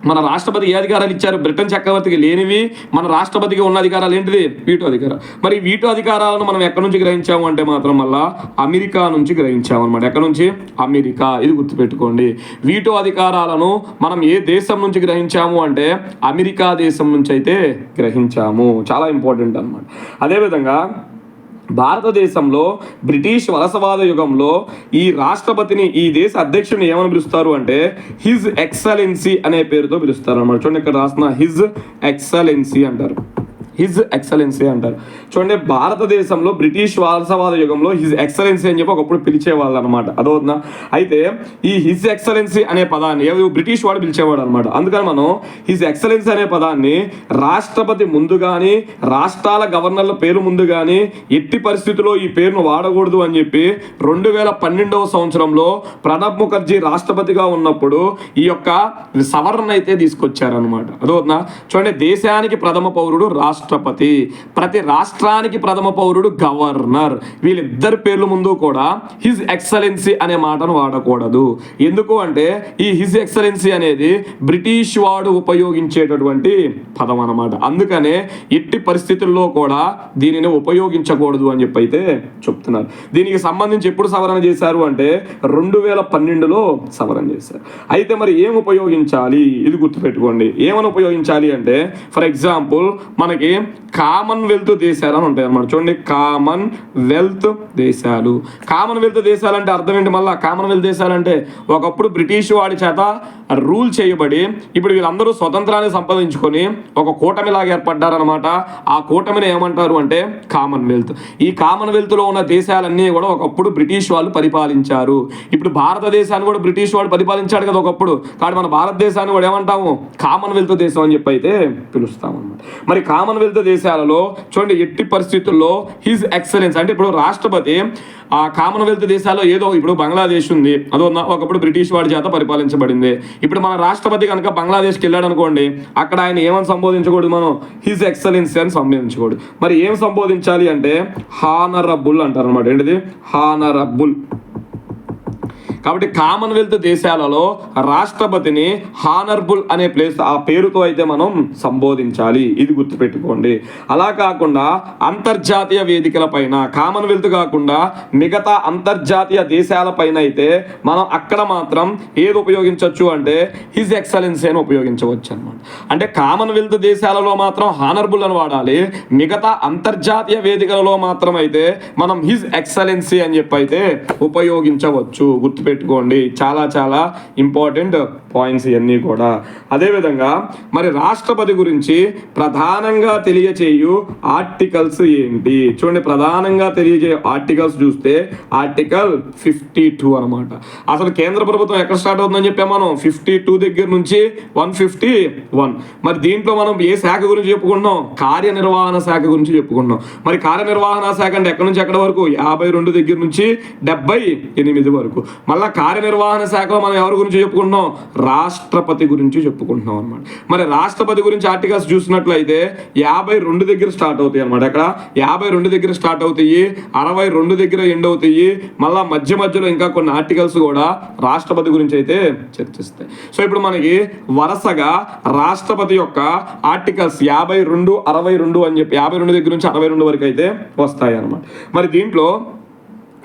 మన రాష్ట్రపతికి ఏ అధికారాలు ఇచ్చారు? బ్రిటన్ చక్రవర్తికి లేనివి మన రాష్ట్రపతికి ఉన్న అధికారాలు ఏంటిది? వీటో అధికారం. మరి వీటో అధికారాలను మనం ఎక్కడి నుంచి గ్రహించాము అంటే మాత్రం మళ్ళా అమెరికా నుంచి గ్రహించాము అనమాట. ఎక్కడి నుంచి? అమెరికా. ఇది గుర్తుపెట్టుకోండి. వీటో అధికారాలను మనం ఏ దేశం నుంచి గ్రహించాము అంటే అమెరికా దేశం నుంచి అయితే గ్రహించాము. చాలా ఇంపార్టెంట్ అనమాట. అదేవిధంగా భారతదేశంలో బ్రిటిష్ వలసవాద యుగంలో ఈ రాష్ట్రపతిని, ఈ దేశ అధ్యక్షుడిని ఏమని పిలుస్తారు అంటే హిజ్ ఎక్సలెన్సీ అనే పేరుతో పిలుస్తారు అన్నమాట. చూడండి, ఇక్కడ రాసిన హిజ్ ఎక్సలెన్సీ అంటారు. హిజ్ ఎక్సలెన్సీ అంటారు. చూడండి, భారతదేశంలో బ్రిటిష్ వలసవాద యుగంలో హిజ్ ఎక్సలెన్సీ అని చెప్పి ఒకప్పుడు పిలిచేవాళ్ళు అనమాట. అదవుతుందా? అయితే ఈ హిజ్ ఎక్సలెన్సీ అనే పదాన్ని బ్రిటిష్ వాడు పిలిచేవాడు అనమాట. అందుకని మనం హిజ్ ఎక్సలెన్సీ అనే పదాన్ని రాష్ట్రపతి ముందు కానీ, రాష్ట్రాల గవర్నర్ల పేరు ముందు కానీ ఎట్టి పరిస్థితుల్లో ఈ పేరును వాడకూడదు అని చెప్పి 2012వ సంవత్సరంలో ప్రణబ్ ముఖర్జీ రాష్ట్రపతిగా ఉన్నప్పుడు ఈ యొక్క సవరణ అయితే తీసుకొచ్చారనమాట. అదవుతుందా? చూడండి, దేశానికి ప్రథమ పౌరుడు రాష్ట్రపతి, ప్రతి రాష్ట్రానికి ప్రథమ పౌరుడు గవర్నర్. వీళ్ళిద్దరి పేర్ల ముందు కూడా హిజ్ ఎక్సలెన్సీ అనే మాటను వాడకూడదు. ఎందుకు అంటే ఈ హిజ్ ఎక్సలెన్సీ అనేది బ్రిటిష్ వాడు ఉపయోగించేటటువంటి పదం అన్నమాట. అందుకనే ఎట్టి పరిస్థితుల్లో కూడా దీనిని ఉపయోగించకూడదు అని చెప్పి అయితే చెప్తున్నారు. దీనికి సంబంధించి ఎప్పుడు సవరణ చేశారు అంటే 2012లో సవరణ చేశారు. అయితే మరి ఏం ఉపయోగించాలి? ఇది గుర్తుపెట్టుకోండి. ఏమని ఉపయోగించాలి అంటే ఫర్ ఎగ్జాంపుల్ మనకి కామన్వెల్త్ దేశాలు అని ఉంటాయి అన్నమాట. చూడండి, కామన్వెల్త్ దేశాలు. కామన్వెల్త్ దేశాలు అంటే అర్థం ఏంటి? మళ్ళీ కామన్వెల్త్ దేశాలు అంటే ఒకప్పుడు బ్రిటిష్ వాడి చేత రూల్ చేయబడి ఇప్పుడు వీళ్ళందరూ స్వతంత్రాన్ని సంపాదించుకొని ఒక కూటమిలాగా ఏర్పడ్డారనమాట. ఆ కూటమిని ఏమంటారు అంటే కామన్వెల్త్. ఈ కామన్వెల్త్లో ఉన్న దేశాలన్నీ కూడా ఒకప్పుడు బ్రిటిష్ వాళ్ళు పరిపాలించారు. ఇప్పుడు భారతదేశాన్ని కూడా బ్రిటిష్ వాడు పరిపాలించాడు కదా ఒకప్పుడు. కాబట్టి మన భారతదేశాన్ని కూడా ఏమంటాము? కామన్వెల్త్ దేశం అని చెప్పి అయితే పిలుస్తాం అనమాట. మరి కామన్వెల్త్ దేశాలలో చూడండి, ఎట్టి పరిస్థితుల్లో హిజ్ ఎక్సలెన్స్ అంటే ఇప్పుడు రాష్ట్రపతి ఆ కామన్వెల్త్ దేశాల్లో ఏదో ఇప్పుడు బంగ్లాదేశ్ ఉంది, అదో ఒకప్పుడు బ్రిటిష్ వాడి చేత పరిపాలించబడింది. ఇప్పుడు మన రాష్ట్రపతి కనుక బంగ్లాదేశ్కి వెళ్ళాడు అనుకోండి, అక్కడ ఆయన ఏమని సంబోధించకూడదు? మనం హిజ్ ఎక్సలెన్సీ అని సంబోధించకూడదు. మరి ఏం సంబోధించాలి అంటే హానరబుల్ అంటారు అనమాట. ఏంటిది? హానరబుల్. కాబట్టి కామన్వెల్త్ దేశాలలో రాష్ట్రపతిని హానరబుల్ అనే ఆ పేరుతో అయితే మనం సంబోధించాలి. ఇది గుర్తుపెట్టుకోండి. అలా కాకుండా అంతర్జాతీయ వేదికల పైన, కామన్వెల్త్ కాకుండా మిగతా అంతర్జాతీయ దేశాల పైన అయితే మనం అక్కడ మాత్రం ఏది ఉపయోగించవచ్చు అంటే హిజ్ ఎక్సలెన్సీ అని ఉపయోగించవచ్చు అనమాట. అంటే కామన్వెల్త్ దేశాలలో మాత్రం హానరబుల్ అని వాడాలి, మిగతా అంతర్జాతీయ వేదికలలో మాత్రం అయితే మనం హిజ్ ఎక్సలెన్సీ అని చెప్పి అయితే ఉపయోగించవచ్చు. గుర్తుపెట్టుకోండి. గుర్తుపెట్టుకోండి. చాలా చాలా ఇంపార్టెంట్ పాయింట్స్ ఇవన్నీ కూడా. అదేవిధంగా మరి రాష్ట్రపతి గురించి ప్రధానంగా తెలియచేయు ఆర్టికల్స్ ఏంటి? చూడండి, ప్రధానంగా తెలియజేయ ఆర్టికల్స్ చూస్తే ఆర్టికల్ 52 అనమాట. అసలు కేంద్ర ప్రభుత్వం ఎక్కడ స్టార్ట్ అవుతుందని చెప్పాము మనం, 52 దగ్గర నుంచి 151. మరి దీంట్లో మనం ఏ శాఖ గురించి చెప్పుకుంటున్నాం? కార్యనిర్వహణ శాఖ గురించి చెప్పుకుంటున్నాం. మరి కార్యనిర్వహణ శాఖ అంటే ఎక్కడి నుంచి ఎక్కడి వరకు? 52 దగ్గర నుంచి 78 వరకు. మళ్ళీ కార్యనిర్వహణ శాఖలో మనం ఎవరి గురించి చెప్పుకుంటున్నాం? రాష్ట్రపతి గురించి చెప్పుకుంటున్నాం అనమాట. మరి రాష్ట్రపతి గురించి ఆర్టికల్స్ చూసినట్లయితే 52 దగ్గర స్టార్ట్ అవుతాయి అనమాట. అక్కడ 52 దగ్గర స్టార్ట్ అవుతాయి, 62 దగ్గర ఎండ్ అవుతాయి. మళ్ళీ మధ్యలో ఇంకా కొన్ని ఆర్టికల్స్ కూడా రాష్ట్రపతి గురించి అయితే చర్చిస్తాయి. సో ఇప్పుడు మనకి వరుసగా రాష్ట్రపతి యొక్క ఆర్టికల్స్ 52, 62 అని చెప్పి 52 దగ్గర నుంచి 62 వరకు అయితే వస్తాయి అనమాట. మరి దీంట్లో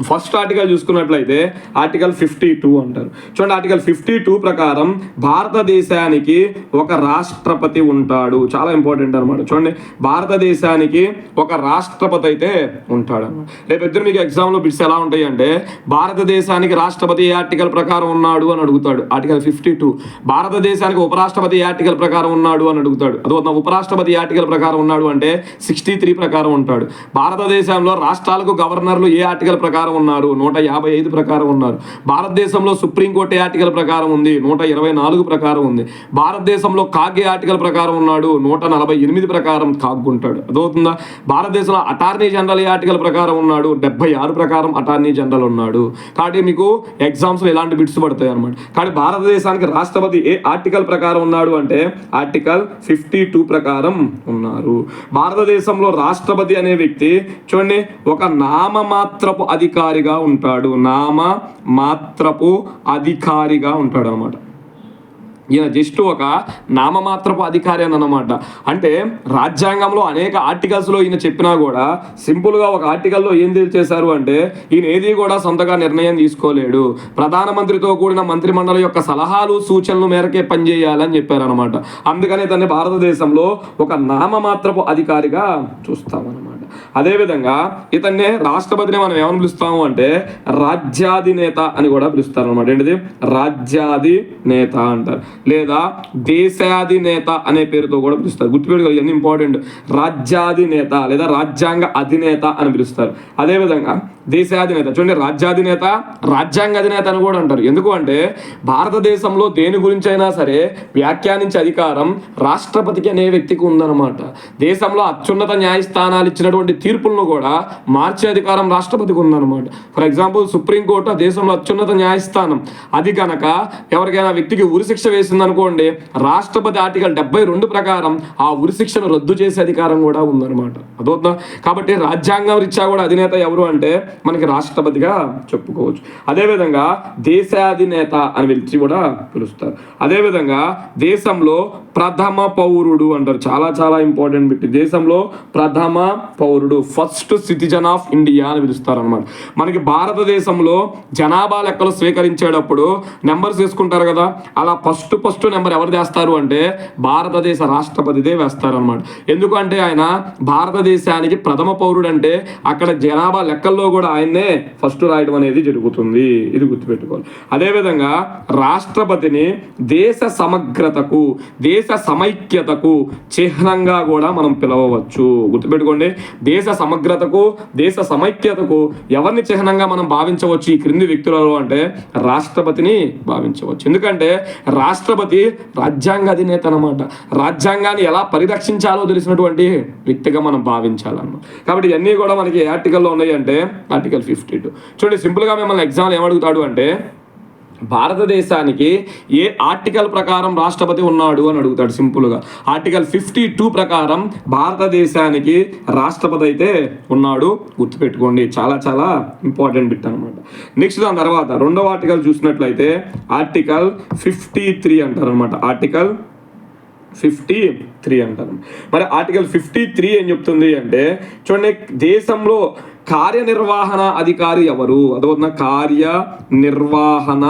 ఫస్ట్ ఆర్టికల్ చూసుకున్నట్లయితే ఆర్టికల్ 52 అంటారు. చూడండి, ఆర్టికల్ 52 ప్రకారం భారతదేశానికి ఒక రాష్ట్రపతి ఉంటాడు. చాలా ఇంపార్టెంట్ అనమాట. చూడండి, భారతదేశానికి ఒక రాష్ట్రపతి అయితే ఉంటాడు అనమాట. రేపు ఇద్దరు మీకు ఎగ్జామ్లో బిట్స్ ఎలా ఉంటాయి అంటే, భారతదేశానికి రాష్ట్రపతి ఏ ఆర్టికల్ ప్రకారం ఉన్నాడు అని అడుగుతాడు, ఆర్టికల్ 52. భారతదేశానికి ఉపరాష్ట్రపతి ఏ ఆర్టికల్ ప్రకారం ఉన్నాడు అని అడుగుతాడు. అదో ఉపరాష్ట్రపతి ఏ ఆర్టికల్ ప్రకారం ఉన్నాడు అంటే 63 ప్రకారం ఉంటాడు. భారతదేశంలో రాష్ట్రాలకు గవర్నర్లు ఏ ఆర్టికల్ ప్రకారం ఉన్నారు? 155 ప్రకారం ఉన్నారు. భారతదేశంలో సుప్రీంకోర్టు ఏ ఆర్టికల్ ప్రకారం ఉంది? 124 ప్రకారం ఉంది. భారతదేశంలో కాగ్ ఏ ఆర్టికల్ ప్రకారం ఉన్నాడు? 148 ప్రకారం కాగ్ ఉంటాడు. అదవుతుందా? భారతదేశంలో అటార్నీ జనరల్ ఏ ఆర్టికల్ ప్రకారం ఉన్నాడు? 76 ప్రకారం అటార్నీ జనరల్ ఉన్నాడు. కాబట్టి మీకు ఎగ్జామ్స్లో ఎలాంటి బిట్స్ పడతాయి అనమాట. కాబట్టి భారతదేశానికి రాష్ట్రపతి ఏ ఆర్టికల్ ప్రకారం ఉన్నాడు అంటే ఆర్టికల్ 52 ప్రకారం ఉన్నారు. భారతదేశంలో రాష్ట్రపతి అనే వ్యక్తి చూడండి ఒక నామమాత్రపు అధికారిగా ఉంటాడు. నామమాత్రపు అధికారిగా ఉంటాడు అనమాట. ఈయన జస్ట్ ఒక నామమాత్రపు అధికారి అని అన్నమాట. అంటే రాజ్యాంగంలో అనేక ఆర్టికల్స్లో ఈయన చెప్పినా కూడా సింపుల్గా ఒక ఆర్టికల్లో ఏం తెలియచేశారు అంటే, ఈయన ఏది కూడా సొంతగా నిర్ణయం తీసుకోలేడు, ప్రధానమంత్రితో కూడిన మంత్రిమండలి యొక్క సలహాలు సూచనలు మేరకే పనిచేయాలని చెప్పారనమాట. అందుకనే తన భారతదేశంలో ఒక నామమాత్రపు అధికారిగా చూస్తామన్నమాట. అదేవిధంగా ఇతన్నే రాష్ట్రపతిని మనం ఏమని పిలుస్తాము అంటే రాజ్యాధినేత అని కూడా పిలుస్తారు అనమాట. ఏంటిది? రాజ్యాధినేత అంటారు, లేదా దేశాధినేత అనే పేరుతో కూడా పిలుస్తారు. గుర్తుపెట్టుకోవాలి, ఇవన్నీ ఇంపార్టెంట్. రాజ్యాధినేత లేదా రాజ్యాంగ అధినేత అని పిలుస్తారు. అదేవిధంగా దేశాధినేత, చూడండి, రాజ్యాధినేత, రాజ్యాంగ అధినేత అని కూడా అంటారు. ఎందుకు అంటే భారతదేశంలో దేని గురించి అయినా సరే వ్యాఖ్యానించే అధికారం రాష్ట్రపతికి అనే వ్యక్తికి ఉందన్నమాట. దేశంలో అత్యున్నత న్యాయస్థానాలు ఇచ్చినటువంటి తీర్పులను కూడా మార్చే అధికారం రాష్ట్రపతికి ఉందన్నమాట. ఫర్ ఎగ్జాంపుల్ సుప్రీంకోర్టు దేశంలో అత్యున్నత న్యాయస్థానం. అది కనుక ఎవరికైనా వ్యక్తికి ఉరిశిక్ష వేసిందనుకోండి, రాష్ట్రపతి ఆర్టికల్ 72 ప్రకారం ఆ ఉరిశిక్షను రద్దు చేసే అధికారం కూడా ఉందన్నమాట. అదవుతుందా? కాబట్టి రాజ్యాంగం రీత్యా కూడా అధినేత ఎవరు అంటే మనకి రాష్ట్రపతిగా చెప్పుకోవచ్చు. అదేవిధంగా దేశాధినేత అని పిలిచి కూడా పిలుస్తారు. అదేవిధంగా దేశంలో ప్రథమ పౌరుడు అంటారు. చాలా చాలా ఇంపార్టెంట్ బిట్. దేశంలో ప్రథమ పౌరుడు, ఫస్ట్ సిటిజన్ ఆఫ్ ఇండియా అని పిలుస్తారు అనమాట. మనకి భారతదేశంలో జనాభా లెక్కలు స్వీకరించేటప్పుడు నెంబర్స్ తీసుకుంటారు కదా, అలా ఫస్ట్ నెంబర్ ఎవరు చేస్తారు అంటే భారతదేశ రాష్ట్రపతిదే వేస్తారనమాట. ఎందుకంటే ఆయన భారతదేశానికి ప్రథమ పౌరుడు, అంటే అక్కడ జనాభా లెక్కల్లో కూడా ఆయన్నే ఫస్ట్ రాయడం అనేది జరుగుతుంది. ఇది గుర్తుపెట్టుకోవాలి. అదేవిధంగా రాష్ట్రపతిని దేశ సమగ్రతకు, దేశ సమైక్యతకు చిహ్నంగా కూడా మనం పిలవవచ్చు. గుర్తుపెట్టుకోండి, దేశ సమగ్రతకు, దేశ సమైక్యతకు ఎవరిని చిహ్నంగా మనం భావించవచ్చు ఈ క్రింది వ్యక్తులలో అంటే రాష్ట్రపతిని భావించవచ్చు. ఎందుకంటే రాష్ట్రపతి రాజ్యాంగ అధినేత అన్నమాట. రాజ్యాంగాన్ని ఎలా పరిరక్షించాలో తెలిసినటువంటి వ్యక్తిగా మనం భావించాలన్నమాట. కాబట్టి ఇవన్నీ కూడా మనకి ఏ ఆర్టికల్లో ఉన్నాయి అంటే ఆర్టికల్ 52. చూడండి, సింపుల్గా మిమ్మల్ని ఎగ్జామ్లో ఏమడుగుతాడు అంటే భారతదేశానికి ఏ ఆర్టికల్ ప్రకారం రాష్ట్రపతి ఉన్నాడు అని అడుగుతాడు. సింపుల్గా ఆర్టికల్ 52 ప్రకారం భారతదేశానికి రాష్ట్రపతి అయితే ఉన్నాడు. గుర్తుపెట్టుకోండి, చాలా చాలా ఇంపార్టెంట్ బిట్ అనమాట. నెక్స్ట్ దాని తర్వాత రెండవ ఆర్టికల్ చూసినట్లయితే ఆర్టికల్ 53 అంటారు అనమాట. ఆర్టికల్ 53 అంటారు. మరి ఆర్టికల్ 53 ఏం చెప్తుంది అంటే చూడండి, దేశంలో కార్యనిర్వహణ అధికారి ఎవరు? అదవుతున్న కార్యనిర్వహణ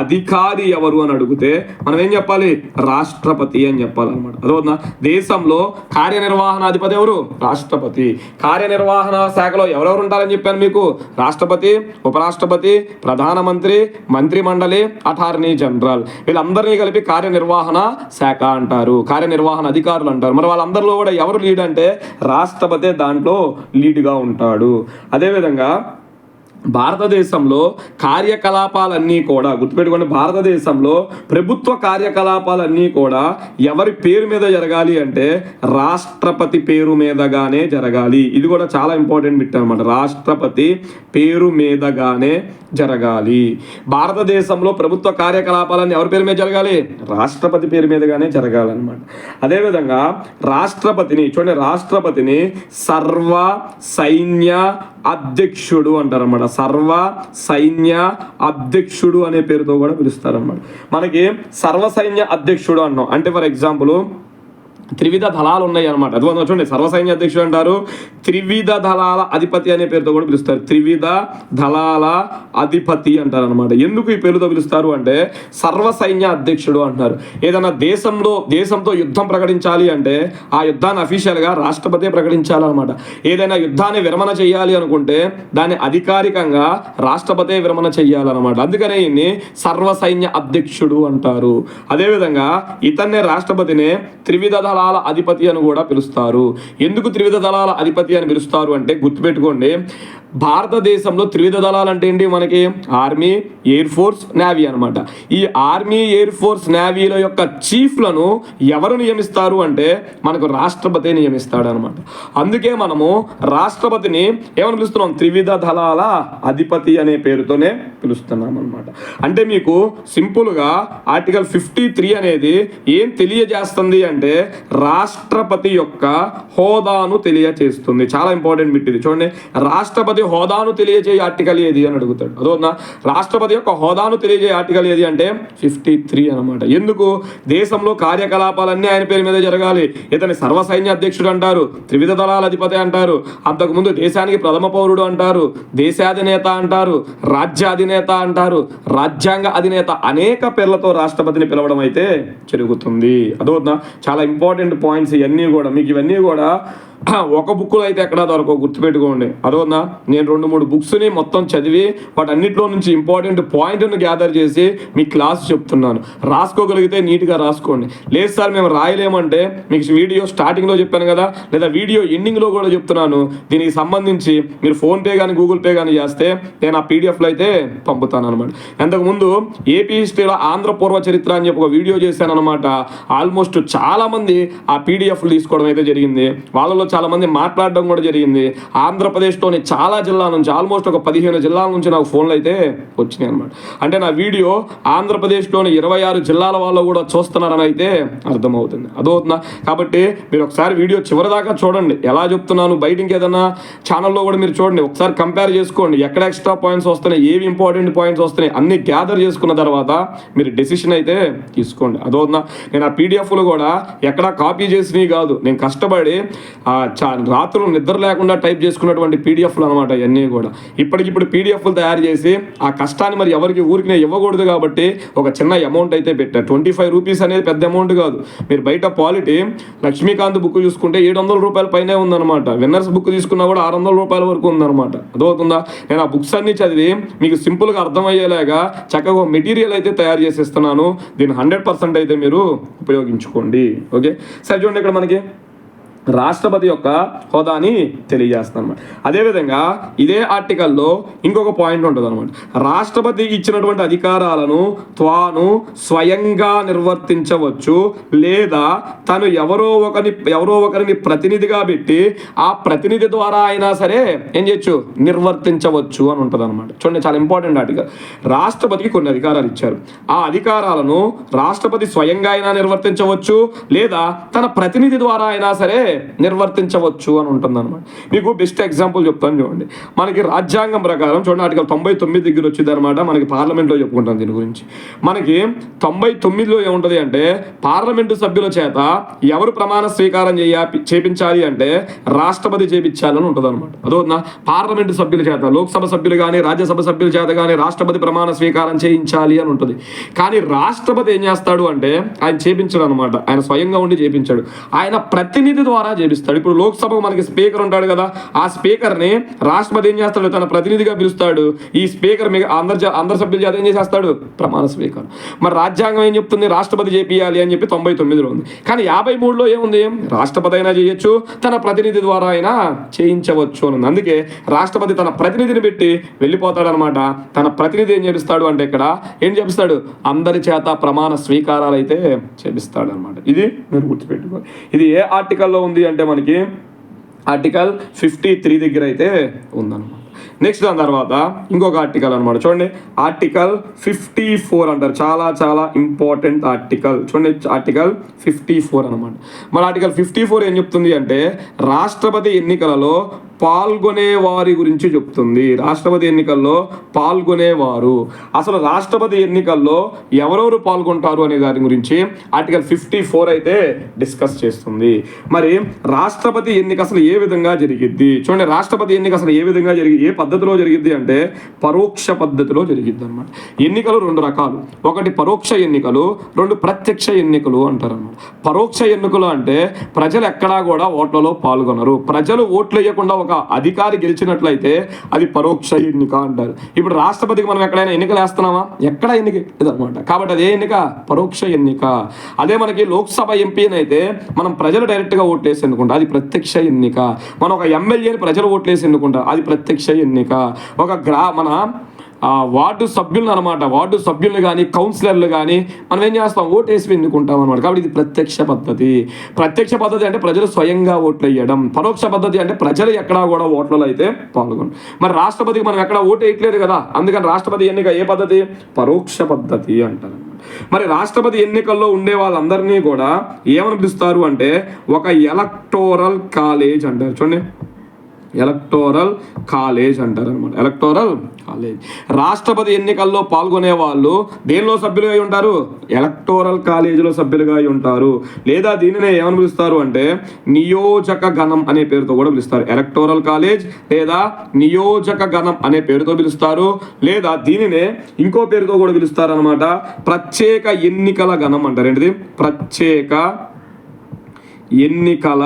అధికారి ఎవరు అని అడిగితే మనం ఏం చెప్పాలి? రాష్ట్రపతి అని చెప్పాలన్నమాట. అదవుతున్న దేశంలో కార్యనిర్వహణాధిపతి ఎవరు? రాష్ట్రపతి. కార్యనిర్వహణ శాఖలో ఎవరెవరు ఉంటారని చెప్పాను మీకు? రాష్ట్రపతి, ఉపరాష్ట్రపతి, ప్రధానమంత్రి, మంత్రిమండలి, అటార్నీ జనరల్, వీళ్ళందరినీ కలిపి కార్యనిర్వహణ శాఖ అంటారు, కార్యనిర్వహణ అధికారులు అంటారు. మరి వాళ్ళందరిలో కూడా ఎవరు లీడ్ అంటే రాష్ట్రపతి దాంట్లో లీడ్గా ఉంటాడు. అదేవిధంగా భారతదేశంలో కార్యకలాపాలన్నీ కూడా గుర్తుపెట్టుకోండి, భారతదేశంలో ప్రభుత్వ కార్యకలాపాలన్నీ కూడా ఎవరి పేరు మీద జరగాలి అంటే రాష్ట్రపతి పేరు మీదగానే జరగాలి. ఇది కూడా చాలా ఇంపార్టెంట్ బిట్ అనమాట. రాష్ట్రపతి పేరు మీదగానే జరగాలి. భారతదేశంలో ప్రభుత్వ కార్యకలాపాలన్నీ ఎవరి పేరు మీద జరగాలి? రాష్ట్రపతి పేరు మీదగానే జరగాలన్నమాట. అదేవిధంగా రాష్ట్రపతిని చూడండి, రాష్ట్రపతిని సర్వ సైన్య అధ్యక్షుడు అంటారన్నమాట. సర్వ సైన్య అధ్యక్షుడు అనే పేరుతో కూడా పిలుస్తారన్నమాట. మనకి సర్వ సైన్య అధ్యక్షుడు అన్నాం అంటే ఫర్ ఎగ్జాంపుల్ త్రివిధ దళాలు ఉన్నాయి అనమాట. అది చూడండి, సర్వసైన్య అధ్యక్షుడు అంటారు, త్రివిధ దళాల అధిపతి అనే పేరుతో కూడా పిలుస్తారు. త్రివిధ దళాల అధిపతి అంటారు అనమాట. ఎందుకు ఈ పేరుతో పిలుస్తారు అంటే సర్వసైన్య అధ్యక్షుడు అంటున్నారు. ఏదైనా దేశంతో యుద్ధం ప్రకటించాలి అంటే ఆ యుద్ధాన్ని అఫీషియల్గా రాష్ట్రపతి ప్రకటించాలన్నమాట. ఏదైనా యుద్ధాన్ని విరమణ చేయాలి అనుకుంటే దాన్ని అధికారికంగా రాష్ట్రపతి విరమణ చేయాలన్నమాట. అందుకనే ఈయన్ని సర్వసైన్య అధ్యక్షుడు అంటారు. అదేవిధంగా ఇతన్నే రాష్ట్రపతినే త్రివిధ దళాల అధిపతి అని కూడా పిలుస్తారు. ఎందుకు త్రివిధ దళాల అధిపతి అని పిలుస్తారు అంటే గుర్తుపెట్టుకోండి, భారతదేశంలో త్రివిధ దళాలు అంటే ఏంటి? మనకి ఆర్మీ, ఎయిర్ ఫోర్స్, నేవీ అనమాట. ఈ ఆర్మీ, ఎయిర్ ఫోర్స్, నేవీల యొక్క చీఫ్లను ఎవరు నియమిస్తారు అంటే మనకు రాష్ట్రపతి నియమిస్తాడు అనమాట. అందుకే మనము రాష్ట్రపతిని ఏమని పిలుస్తున్నాం? త్రివిధ దళాల అధిపతి అనే పేరుతోనే పిలుస్తున్నాం అనమాట. అంటే మీకు సింపుల్గా ఆర్టికల్ 53 అనేది ఏం తెలియజేస్తుంది అంటే రాష్ట్రపతి యొక్క హోదాను తెలియజేస్తుంది. చాలా ఇంపార్టెంట్ బిట్ ఇది. చూడండి, రాష్ట్రపతి హోదాను తెలియజేయ ఆర్టికల్ ఏది అని అడుగుతాడు. అదోనా రాష్ట్రపతి యొక్క హోదాను తెలియజేయ ఆర్టికల్ ఏది అంటే 53 అనమాట. ఎందుకు? దేశంలో కార్యకలాపాలన్నీ ఆయన పేరు మీద జరగాలి. ఇతని సర్వసైన్య అధ్యక్షుడు అంటారు, త్రివిధ దళాల అధిపతి అంటారు, అంతకుముందు దేశానికి ప్రథమ పౌరుడు అంటారు, దేశాధినేత అంటారు, రాజ్యాధినేత అంటారు, రాజ్యాంగ అధినేత, అనేక పేర్లతో రాష్ట్రపతిని పిలవడం అయితే జరుగుతుంది. అదోనా చాలా ఇంపార్టెంట్ పాయింట్స్ ఇవన్నీ కూడా. మీకు ఇవన్నీ కూడా ఒక బుక్లో అయితే ఎక్కడా దొరకవు, గుర్తుపెట్టుకోండి. అదోనా నేను 2-3 బుక్స్ని మొత్తం చదివి వాటన్నిటిలో నుంచి ఇంపార్టెంట్ పాయింట్ను గ్యాదర్ చేసి మీ క్లాస్ చెప్తున్నాను. రాసుకోగలిగితే నీట్గా రాసుకోండి. లేదు సార్ మేము రాయలేమంటే మీకు వీడియో స్టార్టింగ్లో చెప్పాను కదా, లేదా వీడియో ఎండింగ్లో కూడా చెప్తున్నాను. దీనికి సంబంధించి మీరు ఫోన్పే కానీ గూగుల్ పే కానీ చేస్తే నేను ఆ పీడిఎఫ్లో అయితే పంపుతాను అనమాట. అంతకుముందు ఏపీ హిస్టరీలో ఆంధ్ర పూర్వ చరిత్ర అని చెప్పి ఒక వీడియో చేశాను అనమాట. ఆల్మోస్ట్ చాలామంది ఆ పీడిఎఫ్లు తీసుకోవడం అయితే జరిగింది. వాళ్ళలో చాలా మంది మాట్లాడడం కూడా జరిగింది. ఆంధ్రప్రదేశ్లోని చాలా జిల్లాల నుంచి ఆల్మోస్ట్ ఒక 15 జిల్లాల నుంచి నాకు ఫోన్లు అయితే వచ్చినాయి అనమాట. అంటే నా వీడియో ఆంధ్రప్రదేశ్లోని 26 జిల్లాల వాళ్ళు కూడా చూస్తున్నారని అయితే అర్థమవుతుంది. అదవుతుందా? కాబట్టి మీరు ఒకసారి వీడియో చివరిదాకా చూడండి, ఎలా చెప్తున్నాను. బయట ఇంకేదన్నా ఛానల్లో కూడా మీరు చూడండి, ఒకసారి కంపేర్ చేసుకోండి, ఎక్కడ ఎక్స్ట్రా పాయింట్స్ వస్తున్నాయి, ఏవి ఇంపార్టెంట్ పాయింట్స్ వస్తున్నాయి అన్ని గ్యాదర్ చేసుకున్న తర్వాత మీరు డెసిషన్ అయితే తీసుకోండి. అదవుతుందా? నేను ఆ పీడిఎఫ్లు కూడా ఎక్కడా కాపీ చేసినవి కాదు, నేను కష్టపడి రాత్రులు నిద్ర లేకుండా టైప్ చేసుకున్నటువంటి పీడిఎఫ్లు అనమాట. ఇవన్నీ కూడా ఇప్పటికిప్పుడు పీడిఎఫ్లు తయారు చేసి ఆ కష్టాన్ని మరి ఎవరికి ఊరికి ఇవ్వకూడదు కాబట్టి ఒక చిన్న అమౌంట్ అయితే పెట్టారు. 25 రూపీస్ అనేది పెద్ద అమౌంట్ కాదు. మీరు బయట పాలిటీ లక్ష్మీకాంత్ బుక్ చూసుకుంటే 700 రూపాయల పైనే ఉందన్నమాట. విన్నర్స్ బుక్ తీసుకున్నా కూడా 600 రూపాయల వరకు ఉందన్నమాట. అదవుతుందా? నేను ఆ బుక్స్ అన్ని చదివి మీకు సింపుల్గా అర్థమయ్యేలాగా చక్కగా మెటీరియల్ అయితే తయారు చేసేస్తున్నాను. దీన్ని 100% అయితే మీరు ఉపయోగించుకోండి. ఓకే, సరే చూడండి, ఇక్కడ మనకి రాష్ట్రపతి యొక్క హోదాని తెలియజేస్తాను అనమాట. అదేవిధంగా ఇదే ఆర్టికల్లో ఇంకొక పాయింట్ ఉంటుంది అనమాట. రాష్ట్రపతి ఇచ్చినటువంటి అధికారాలను తాను స్వయంగా నిర్వర్తించవచ్చు, లేదా తను ఎవరో ఒకరిని ప్రతినిధిగా పెట్టి ఆ ప్రతినిధి ద్వారా అయినా సరే ఏం చేయొచ్చు, నిర్వర్తించవచ్చు అని ఉంటుంది అనమాట. చూడండి, చాలా ఇంపార్టెంట్ ఆర్టికల్. రాష్ట్రపతికి కొన్ని అధికారాలు ఇచ్చారు. ఆ అధికారాలను రాష్ట్రపతి స్వయంగా అయినా నిర్వర్తించవచ్చు, లేదా తన ప్రతినిధి ద్వారా అయినా సరే నిర్వర్తించవచ్చు అని ఉంటుంది అనమాట. మీకు బెస్ట్ ఎగ్జాంపుల్ చెప్తాను చూడండి. మనకి రాజ్యాంగం ప్రకారం చూడండి ఆర్టికల్ 99 దగ్గర వచ్చింది అనమాట. మనకి పార్లమెంట్లో చెప్పుకుంటాం దీని గురించి. మనకి 99లో ఏముంటుంది అంటే పార్లమెంటు సభ్యుల చేత ఎవరు ప్రమాణ స్వీకారం చేపించాలి అంటే రాష్ట్రపతి చేపించాలని ఉంటుంది అనమాట. అదోనా పార్లమెంటు సభ్యుల చేత, లోక్సభ సభ్యులు కానీ రాజ్యసభ సభ్యుల చేత కానీ రాష్ట్రపతి ప్రమాణ స్వీకారం చేయించాలి అని ఉంటుంది. కానీ రాష్ట్రపతి ఏం చేస్తాడు అంటే ఆయన చేపించాడు అనమాట. ఆయన స్వయంగా ఉండి చేపించాడు. ఆయన ప్రతినిధి ద్వారా చేపిస్తాడు. ఇప్పుడు లోక్సభకు మనకి స్పీకర్ ఉంటాడు కదా, ఆ స్పీకర్ని రాష్ట్రపతి ఏం చేస్తాడు, తన ప్రతినిధిగా పిలుస్తాడు. ఈ స్పీకర్ అందరు సభ్యుల చేత ఏం చేసేస్తాడు, ప్రమాణ స్వీకారం. మరి రాజ్యాంగం ఏం చెప్తుంది, రాష్ట్రపతి చేపియాలి అని చెప్పి 99లో ఉంది. కానీ 53లో ఏముంది, రాష్ట్రపతి అయినా చేయొచ్చు, తన ప్రతినిధి ద్వారా అయినా చేయించవచ్చు అని ఉంది. అందుకే రాష్ట్రపతి తన ప్రతినిధిని పెట్టి వెళ్ళిపోతాడు అనమాట. తన ప్రతినిధి ఏం చేపిస్తాడు అంటే ఇక్కడ ఏం చేపిస్తాడు, అందరి చేత ప్రమాణ స్వీకారాలు అయితే చేపిస్తాడు అనమాట. ఇది మీరు గుర్తుపెట్టుకోవాలి. ఇది ఏ ఆర్టికల్లో ఉంది అంటే మనకి ఆర్టికల్ 53 దగ్గర అయితే ఉందన్నమాట. నెక్స్ట్ దాని తర్వాత ఇంకొక ఆర్టికల్ అనమాట. చూడండి ఆర్టికల్ 54 అంటారు. చాలా చాలా ఇంపార్టెంట్ ఆర్టికల్. చూడండి ఆర్టికల్ 54 అనమాట. మన ఆర్టికల్ 54 ఏం చెప్తుంది అంటే రాష్ట్రపతి ఎన్నికలలో పాల్గొనే వారి గురించి చెప్తుంది. రాష్ట్రపతి ఎన్నికల్లో పాల్గొనేవారు, అసలు రాష్ట్రపతి ఎన్నికల్లో ఎవరెవరు పాల్గొంటారు అనే దాని గురించి ఆర్టికల్ 54 అయితే డిస్కస్ చేస్తుంది. మరి రాష్ట్రపతి ఎన్నిక అసలు ఏ విధంగా జరిగిద్ది చూడండి. రాష్ట్రపతి ఎన్నిక అసలు ఏ విధంగా ఏ పద్ధతిలో జరిగిద్ది అంటే పరోక్ష పద్ధతిలో జరిగిద్ది అనమాట. ఎన్నికలు 2 రకాలు. ఒకటి పరోక్ష ఎన్నికలు, 2 ప్రత్యక్ష ఎన్నికలు అంటారు అనమాట. పరోక్ష ఎన్నికలు అంటే ప్రజలు ఎక్కడా కూడా ఓట్లలో పాల్గొనరు. ప్రజలు ఓట్లు వేయకుండా ఒక అధికారి గెలిచినట్లయితే అది పరోక్ష ఎన్నిక అంటారు. ఇప్పుడు రాష్ట్రపతికి మనం ఎక్కడైనా ఎన్నికలు వేస్తున్నామా, ఎక్కడ ఎన్నిక ఇదనమాట. కాబట్టి అదే ఎన్నిక పరోక్ష ఎన్నిక. అదే మనకి లోక్సభ ఎంపీని అయితే మనం ప్రజలు డైరెక్ట్గా ఓట్లేసి ఎన్నుకుంటాం, అది ప్రత్యక్ష ఎన్నిక. మనం ఒక ఎమ్మెల్యేని ప్రజలు ఓట్లేసి ఎన్నుకుంటాం, అది ప్రత్యక్ష ఎన్నిక. ఒక మన వార్డు సభ్యులను అనమాట, వార్డు సభ్యులు కానీ కౌన్సిలర్లు కానీ మనం ఏం చేస్తాం, ఓటేసి ఎన్నుకుంటాం అనమాట. కాబట్టి ఇది ప్రత్యక్ష పద్ధతి. ప్రత్యక్ష పద్ధతి అంటే ప్రజలు స్వయంగా ఓట్లు వేయడం. పరోక్ష పద్ధతి అంటే ప్రజలు ఎక్కడా కూడా ఓట్లలో అయితే పాల్గొనరు. మరి రాష్ట్రపతికి మనం ఎక్కడ ఓటు వేయట్లేదు కదా, అందుకని రాష్ట్రపతి ఎన్నిక ఏ పద్ధతి, పరోక్ష పద్ధతి అంటారు. మరి రాష్ట్రపతి ఎన్నికల్లో ఉండే వాళ్ళందరినీ కూడా ఏమని పిలుస్తారు అంటే ఒక ఎలక్టోరల్ కాలేజ్ అంటారు. చూడండి ఎలక్టోరల్ కాలేజ్ అంటారు అనమాట. Electoral college. రాష్ట్రపతి ఎన్నికల్లో పాల్గొనే వాళ్ళు దేనిలో సభ్యులుగా ఉంటారు, ఎలక్టోరల్ కాలేజీలో సభ్యులుగా ఉంటారు. లేదా దీనినే ఏమని పిలుస్తారు అంటే నియోజక గణం అనే పేరుతో కూడా పిలుస్తారు. ఎలక్టోరల్ కాలేజ్ లేదా నియోజక గణం అనే పేరుతో పిలుస్తారు. లేదా దీనినే ఇంకో పేరుతో కూడా పిలుస్తారు అనమాట, ప్రత్యేక ఎన్నికల గణం అంటారు. ఏంటిది, ప్రత్యేక ఎన్నికల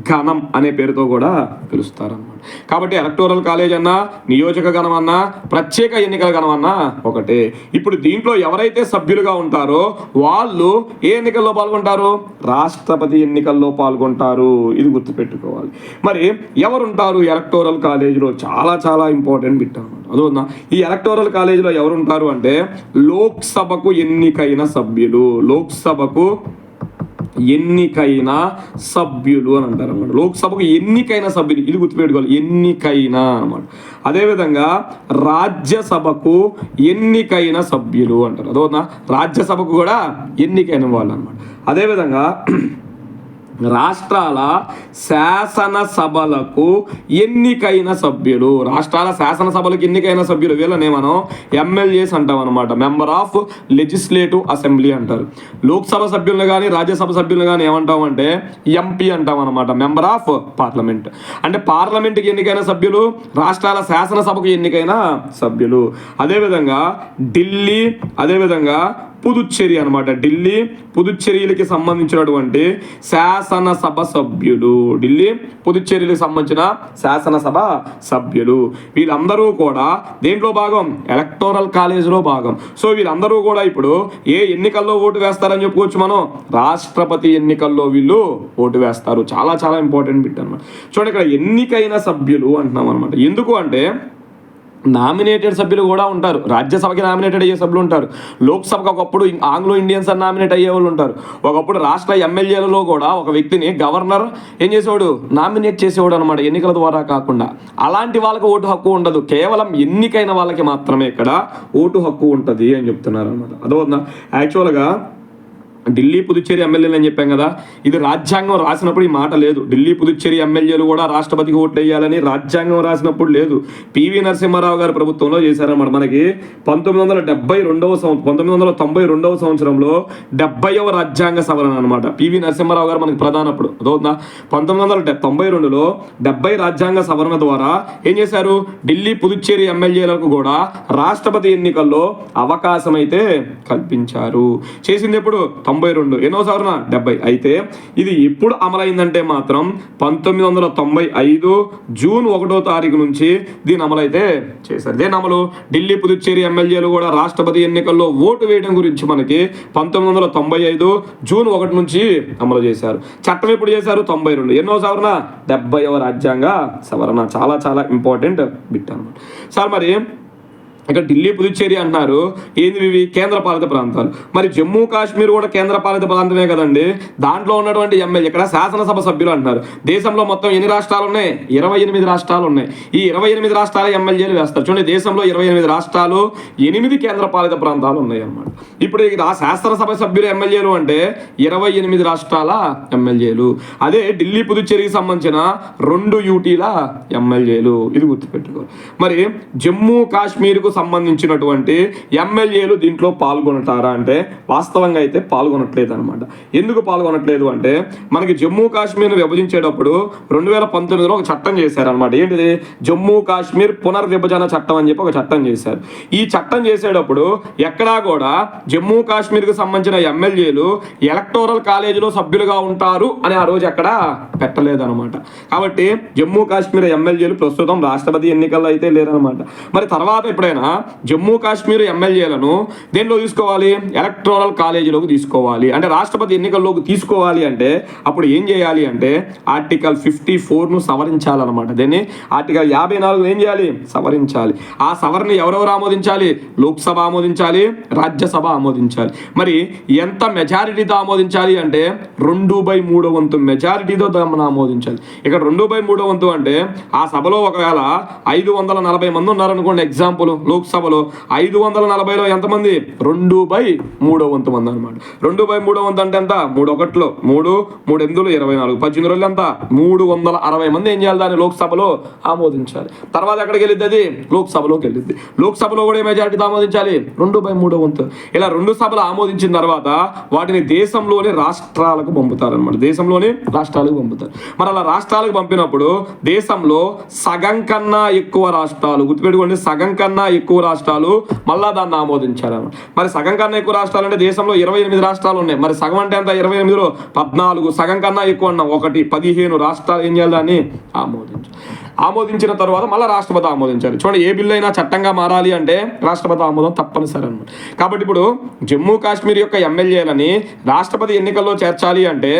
గణం అనే పేరుతో కూడా పిలుస్తారన్నమాట. కాబట్టి ఎలక్టోరల్ కాలేజ్ అన్నా, నియోజక గణం అన్నా, ప్రత్యేక ఎన్నికల గణం అన్నా ఒకటే. ఇప్పుడు దీంట్లో ఎవరైతే సభ్యులుగా ఉంటారో వాళ్ళు ఏ ఎన్నికల్లో పాల్గొంటారు, రాష్ట్రపతి ఎన్నికల్లో పాల్గొంటారు. ఇది గుర్తుపెట్టుకోవాలి. మరి ఎవరుంటారు ఎలక్టోరల్ కాలేజీలో, చాలా చాలా ఇంపార్టెంట్ బిట్ అన్నమాట. అదొన్నా ఈ ఎలక్టోరల్ కాలేజీలో ఎవరుంటారు అంటే లోక్సభకు ఎన్నికైన సభ్యులు, లోక్సభకు ఎన్నికైన సభ్యులు అని అంటారు అన్నమాట. లోక్సభకు ఎన్నికైన సభ్యులు, ఇది గుర్తుపెట్టుకోవాలి, ఎన్నికైన అన్నమాట. అదేవిధంగా రాజ్యసభకు ఎన్నికైన సభ్యులు అంటారు. అదోనా రాజ్యసభకు కూడా ఎన్నికైన వాళ్ళు అన్నమాట. అదేవిధంగా రాష్ట్రాల శాసనసభలకు ఎన్నికైన సభ్యులు, రాష్ట్రాల శాసనసభలకు ఎన్నికైన సభ్యులు వీళ్ళనే మనం ఎమ్మెల్యేస్ అంటాం అనమాట. మెంబర్ ఆఫ్ లెజిస్లేటివ్ అసెంబ్లీ అంటారు. లోక్సభ సభ్యులను కానీ రాజ్యసభ సభ్యులను కానీ ఏమంటాం అంటే ఎంపీ అంటాం అనమాట, మెంబర్ ఆఫ్ పార్లమెంట్. అంటే పార్లమెంట్కి ఎన్నికైన సభ్యులు, రాష్ట్రాల శాసనసభకు ఎన్నికైన సభ్యులు. అదేవిధంగా ఢిల్లీ, అదేవిధంగా పుదుచ్చేరి అనమాట. ఢిల్లీ పుదుచ్చేరీలకి సంబంధించినటువంటి శాసనసభ సభ్యులు, ఢిల్లీ పుదుచ్చేరీలకు సంబంధించిన శాసనసభ సభ్యులు వీళ్ళందరూ కూడా దేంట్లో భాగం, ఎలక్టోరల్ కాలేజీలో భాగం. సో వీళ్ళందరూ కూడా ఇప్పుడు ఏ ఎన్నికల్లో ఓటు వేస్తారని చెప్పుకోవచ్చు మనం, రాష్ట్రపతి ఎన్నికల్లో వీళ్ళు ఓటు వేస్తారు. చాలా చాలా ఇంపార్టెంట్ బిట్ అనమాట. చూడండి ఇక్కడ ఎన్నికైన సభ్యులు అంటున్నాం అనమాట. ఎందుకు అంటే నామినేటెడ్ సభ్యులు కూడా ఉంటారు. రాజ్యసభకి నామినేటెడ్ అయ్యే సభ్యులు ఉంటారు. లోక్సభకు ఒకప్పుడు ఆంగ్లో ఇండియన్స్ అని నామినేట్ అయ్యే వాళ్ళు ఉంటారు. ఒకప్పుడు రాష్ట్ర ఎమ్మెల్యేలలో కూడా ఒక వ్యక్తిని గవర్నర్ ఏం చేసేవాడు, నామినేట్ చేసేవాడు అనమాట, ఎన్నికల ద్వారా కాకుండా. అలాంటి వాళ్ళకి ఓటు హక్కు ఉండదు, కేవలం ఎన్నికైన వాళ్ళకి మాత్రమే ఇక్కడ ఓటు హక్కు ఉంటుంది అని చెప్తున్నారు అనమాట. అదవుతుందా. యాక్చువల్గా ఢిల్లీ పుదుచ్చేరి ఎమ్మెల్యేలు అని చెప్పాం కదా, ఇది రాజ్యాంగం రాసినప్పుడు ఈ మాట లేదు. ఢిల్లీ పుదుచ్చేరి ఎమ్మెల్యేలు కూడా రాష్ట్రపతికి ఓట్లు వేయాలని రాజ్యాంగం రాసినప్పుడు లేదు. పివి నరసింహారావు గారి ప్రభుత్వంలో చేశారన్నమాట. మనకి 1992 సంవత్సరంలో 70వ రాజ్యాంగ సవరణ అనమాట. పివి నరసింహారావు గారు మనకి ప్రధానప్పుడు అదవుతుందా. 1992లో 70 రాజ్యాంగ సవరణ ద్వారా ఏం చేశారు, ఢిల్లీ పుదుచ్చేరి ఎమ్మెల్యేలకు కూడా రాష్ట్రపతి ఎన్నికల్లో అవకాశం అయితే కల్పించారు. చేసింది ఎప్పుడు 92, ఎన్నో సవరణ 70. అయితే ఇది ఎప్పుడు అమలైందంటే మాత్రం 1995 జూన్ 1వ తారీఖు నుంచి దీని అమలైతే చేశారు. దేని అమలు, ఢిల్లీ పుదుచ్చేరి ఎమ్మెల్యేలు కూడా రాష్ట్రపతి ఎన్నికల్లో ఓటు వేయడం గురించి మనకి 1995 జూన్ 1 నుంచి అమలు చేశారు. చట్టం ఎప్పుడు చేశారు, 92, ఎన్నో సవరణ 70వ రాజ్యాంగ సవరణ. చాలా చాలా ఇంపార్టెంట్ బిట్ అనమాట సార్. మరి ఇక్కడ ఢిల్లీ పుదుచ్చేరి అంటున్నారు, ఏంది ఇవి కేంద్ర పాలిత ప్రాంతాలు. మరి జమ్మూ కాశ్మీర్ కూడా కేంద్ర పాలిత ప్రాంతమే కదండి. దాంట్లో ఉన్నటువంటి ఎమ్మెల్యే ఇక్కడ శాసనసభ సభ్యులు అంటున్నారు. దేశంలో మొత్తం ఎన్ని రాష్ట్రాలు ఉన్నాయి, 28 రాష్ట్రాలు ఉన్నాయి. ఈ 28 రాష్ట్రాల ఎమ్మెల్యేలు వేస్తారు. చూడండి, దేశంలో 28 రాష్ట్రాలు, 8 కేంద్ర పాలిత ప్రాంతాలు ఉన్నాయి అన్నమాట. ఇప్పుడు ఆ శాసనసభ సభ్యులు ఎమ్మెల్యేలు అంటే 28 రాష్ట్రాల ఎమ్మెల్యేలు. అదే ఢిల్లీ పుదుచ్చేరికి సంబంధించిన 2 యూటీల ఎమ్మెల్యేలు. ఇది గుర్తుపెట్టుకోవాలి. మరి జమ్మూ కాశ్మీర్కు సంబంధించినటువంటి ఎమ్మెల్యేలు దీంట్లో పాల్గొనటారా అంటే వాస్తవంగా అయితే పాల్గొనట్లేదు అనమాట. ఎందుకు పాల్గొనట్లేదు అంటే మనకి జమ్మూ కాశ్మీర్ విభజించేటప్పుడు 2019లో ఒక చట్టం చేశారనమాట. ఏంటిది, జమ్మూ కాశ్మీర్ పునర్విభజన చట్టం అని చెప్పి ఒక చట్టం చేశారు. ఈ చట్టం చేసేటప్పుడు ఎక్కడా కూడా జమ్మూ కాశ్మీర్కి సంబంధించిన ఎమ్మెల్యేలు ఎలక్టోరల్ కాలేజీలో సభ్యులుగా ఉంటారు అని ఆ రోజు ఎక్కడ పెట్టలేదన్నమాట. కాబట్టి జమ్మూ కాశ్మీర్ ఎమ్మెల్యేలు ప్రస్తుతం రాష్ట్రపతి ఎన్నికల్లో అయితే లేరనమాట. మరి తర్వాత ఎప్పుడైనా జమ్మూ కాశ్మీర్ ఎమ్మెల్యేలను దేనిలో తీసుకోవాలి, ఎలక్టోరల్ కాలేజీలోకి తీసుకోవాలి. అంటే రాష్ట్రపతి ఎన్నికల్లోకి తీసుకోవాలి అంటే అప్పుడు ఏం చేయాలి అంటే ఆర్టికల్ 54ను సవరించాలన్నమాట. దీన్ని ఆర్టికల్ 54 ఏం చేయాలి, సవరించాలి. ఆ సవరణ ఎవరెవరు ఆమోదించాలి, లోక్సభ ఆమోదించాలి, రాజ్యసభ ఆమోదించాలి. మరి ఎంత మెజారిటీతో ఆమోదించాలి అంటే 2/3 వంతు మెజారిటీతో దాన్ని ఆమోదించాలి. ఇక్కడ 2/3 వంతు అంటే ఆ సభలో ఒకవేళ 540 మంది ఉన్నారనుకోండి, ఎగ్జాంపుల్ లోక్సభలో 540లో ఎంతమంది, 2/3 వంతు మంది అనమాట. 2/3 వంతు అంటే ఎంత, 3 1 3 3 8 24 18 రోజులు ఎంత, 360 మంది ఏం చేయాలి, దాన్ని లోక్సభలో ఆమోదించాలి. తర్వాత ఎక్కడికి వెళ్ళిద్ది, అది లోక్సభలోకి వెళ్ళిద్ది. లోక్సభలో కూడా మెజారిటీతో ఆమోదించాలి, 2/3 వంతు. ఇలా 2 సభలు ఆమోదించిన తర్వాత వాటిని దేశంలోని రాష్ట్రాలకు పంపుతారనమాట. దేశంలోని రాష్ట్రాలకు పంపుతారు. మరి అలా రాష్ట్రాలకు పంపినప్పుడు దేశంలో సగం కన్నా ఎక్కువ రాష్ట్రాలు, గుర్తుపెట్టుకోండి, సగం కన్నా ఎక్కువ రాష్ట్రాలు మళ్ళా దాన్ని ఆమోదించారన్నమాట. మరి సగం కన్నా ఎక్కువ రాష్ట్రాలు అంటే దేశంలో 28 రాష్ట్రాలు ఉన్నాయి. మరి సగం అంటే ఎంత, 28లో 14, సగం కన్నా ఎక్కువ అన్నాం 1, 15 రాష్ట్రాలు ఏం చేయాలి, దాన్ని ఆమోదించిన తర్వాత మళ్ళీ రాష్ట్రపతి ఆమోదించాలి. చూడండి, ఏ బిల్లు అయినా చట్టంగా మారాలి అంటే రాష్ట్రపతి ఆమోదం తప్పనిసరి అనమాట. కాబట్టి ఇప్పుడు జమ్మూ కాశ్మీర్ యొక్క ఎమ్మెల్యేలని రాష్ట్రపతి ఎన్నికల్లో చేర్చాలి అంటే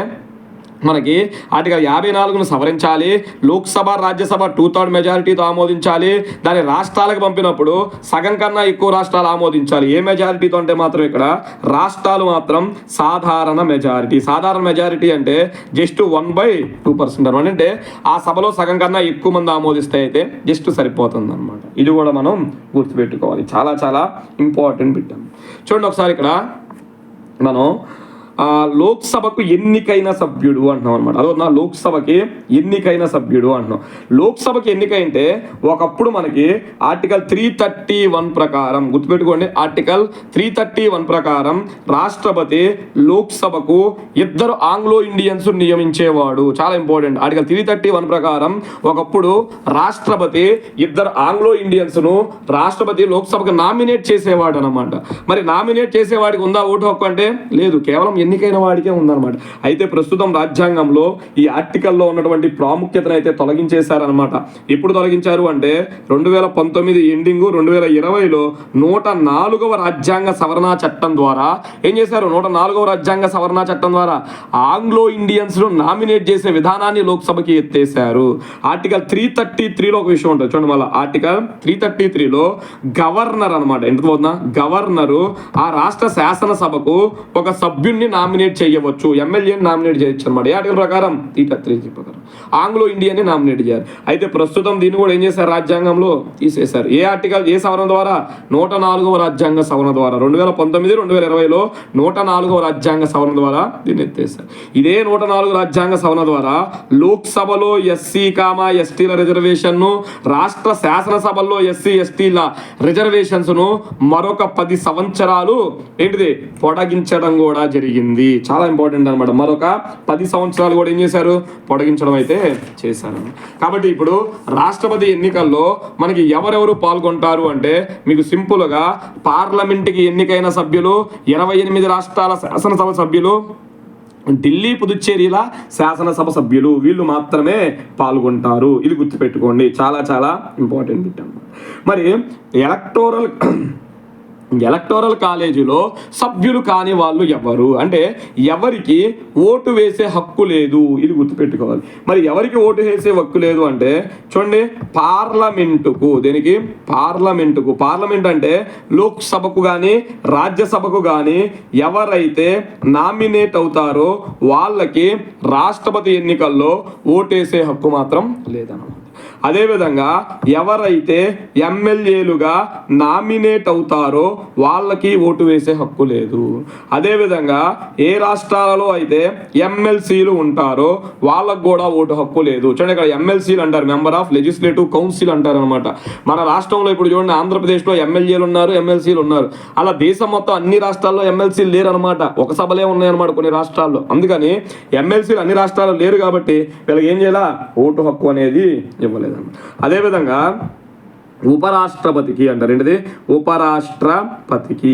మనకి ఆర్టికల్ 54ను సవరించాలి. లోక్సభ రాజ్యసభ 2/3 మెజారిటీతో ఆమోదించాలి. దాన్ని రాష్ట్రాలకు పంపినప్పుడు సగం కన్నా ఎక్కువ రాష్ట్రాలు ఆమోదించాలి. ఏ మెజారిటీతో అంటే మాత్రం ఇక్కడ రాష్ట్రాలు మాత్రం సాధారణ మెజారిటీ. సాధారణ మెజారిటీ అంటే జస్ట్ 1/2% అనమాట. అంటే ఆ సభలో సగం కన్నా ఎక్కువ మంది ఆమోదిస్తే అయితే జస్ట్ సరిపోతుంది అనమాట. ఇది కూడా మనం గుర్తుపెట్టుకోవాలి. చాలా చాలా ఇంపార్టెంట్ బిట్. చూడండి ఒకసారి ఇక్కడ మనం లోక్సభకు ఎన్నికైన సభ్యుడు అంటున్నాం అనమాట. అదో నా లోక్సభకి ఎన్నికైన సభ్యుడు అంటున్నాం. లోక్సభకి ఎన్నికైతే ఒకప్పుడు మనకి ఆర్టికల్ 331 ప్రకారం, గుర్తుపెట్టుకోండి, ఆర్టికల్ 331 ప్రకారం రాష్ట్రపతి లోక్సభకు 2 ఆంగ్లో ఇండియన్స్ నియమించేవాడు. చాలా ఇంపార్టెంట్. ఆర్టికల్ 331 ప్రకారం ఒకప్పుడు రాష్ట్రపతి 2 ఆంగ్లో ఇండియన్స్ను రాష్ట్రపతి లోక్సభకు నామినేట్ చేసేవాడు అనమాట. మరి నామినేట్ చేసేవాడికి ఉందా ఓటు హక్కు అంటే లేదు, కేవలం ఎన్నికైన వాడికే ఉందన్నమాట. అయితే ప్రస్తుతం రాజ్యాంగంలో ఈ ఆర్టికల్లో ఉన్నటువంటి ప్రాముఖ్యతను అయితే తొలగించేశారనమాట. ఎప్పుడు తొలగించారు అంటే 2019 ఎండింగ్ 2020లో 104వ రాజ్యాంగ సవరణ చట్టం ద్వారా ఏం చేశారు, 104వ రాజ్యాంగ సవరణ చట్టం ద్వారా ఆంగ్లో ఇండియన్స్ ను నామినేట్ చేసే విధానాన్ని లోక్సభకి ఎత్తేసారు. ఆర్టికల్ 333లో ఒక విషయం ఉంటుంది చూడండి. మళ్ళీ ఆర్టికల్ 333లో గవర్నర్ అనమాట, ఎంత పోతున్నా, గవర్నరు ఆ రాష్ట్ర శాసనసభకు ఒక సభ్యుడిని నామినేట్ చేయవచ్చు, ఎమ్మెల్యేని నామినేట్ చేయొచ్చు అనమాట. ఏ ఆర్టికల్ ప్రకారం, 333 ప్రకారం. ఆంగ్లో ఇండియన్ని నామినేట్ చేయాలి. అయితే ప్రస్తుతం దీన్ని కూడా ఏం చేశారు, రాజ్యాంగంలో తీసేశారు. ఏ ఆర్టికల్, ఏ సవరణ ద్వారా, 104వ రాజ్యాంగ సవరణ ద్వారా 2019-2020లో 104వ రాజ్యాంగ సవరణ ద్వారా దీన్ని ఎత్తేసారు. ఇదే 104 రాజ్యాంగ సవరణ ద్వారా లోక్సభలో SC-STల రిజర్వేషన్ను, రాష్ట్ర శాసనసభల్లో SC-STల రిజర్వేషన్స్ను మరొక 10 సంవత్సరాలు ఏంటిది పొడిగించడం కూడా జరిగింది. చాలా ఇంపార్టెంట్ అనమాట. మరొక 10 సంవత్సరాలు కూడా ఏం చేశారు, పొడిగించడం అయితే చేశారు. కాబట్టి ఇప్పుడు రాష్ట్రపతి ఎన్నికల్లో మనకి ఎవరెవరు పాల్గొంటారు అంటే మీకు సింపుల్గా పార్లమెంట్కి ఎన్నికైన సభ్యులు, 28 రాష్ట్రాల శాసనసభ సభ్యులు, ఢిల్లీ పుదుచ్చేరిల శాసనసభ సభ్యులు, వీళ్ళు మాత్రమే పాల్గొంటారు. ఇది గుర్తుపెట్టుకోండి, చాలా చాలా ఇంపార్టెంట్ బిట్ అన్నమాట. మరి ఎలక్టోరల్ కాలేజీలో సభ్యులు కాని వాళ్ళు ఎవరు అంటే ఎవరికి ఓటు వేసే హక్కు లేదు. ఇది గుర్తుపెట్టుకోవాలి. మరి ఎవరికి ఓటు వేసే హక్కు లేదు అంటే చూడండి, పార్లమెంటుకు, దేనికి, పార్లమెంటుకు, పార్లమెంట్ అంటే లోక్సభకు కానీ రాజ్యసభకు కానీ ఎవరైతే నామినేట్ అవుతారో వాళ్ళకి రాష్ట్రపతి ఎన్నికల్లో ఓటేసే హక్కు మాత్రం లేదన్నమాట. అదేవిధంగా ఎవరైతే ఎమ్మెల్యేలుగా నామినేట్ అవుతారో వాళ్ళకి ఓటు వేసే హక్కు లేదు. అదేవిధంగా ఏ రాష్ట్రాలలో అయితే ఎమ్మెల్సీలు ఉంటారో వాళ్ళకు కూడా ఓటు హక్కు లేదు. చూడండి, ఇక్కడ ఎమ్మెల్సీలు అంటారు, మెంబర్ ఆఫ్ లెజిస్లేటివ్ కౌన్సిల్ అంటారు అనమాట. మన రాష్ట్రంలో ఇప్పుడు చూడండి, ఆంధ్రప్రదేశ్లో ఎమ్మెల్యేలు ఉన్నారు, ఎమ్మెల్సీలు ఉన్నారు. అలా దేశం మొత్తం అన్ని రాష్ట్రాల్లో ఎమ్మెల్సీలు లేరు అనమాట. ఒక సభలే ఉన్నాయన్నమాట కొన్ని రాష్ట్రాల్లో. అందుకని ఎమ్మెల్సీలు అన్ని రాష్ట్రాల్లో లేరు కాబట్టి వీళ్ళకి ఏం చేయాలా, ఓటు హక్కు అనేది ఇవ్వలేదు. అదేవిధంగా ఉపరాష్ట్రపతికి అంటారు, ఏంటిది, ఉపరాష్ట్రపతికి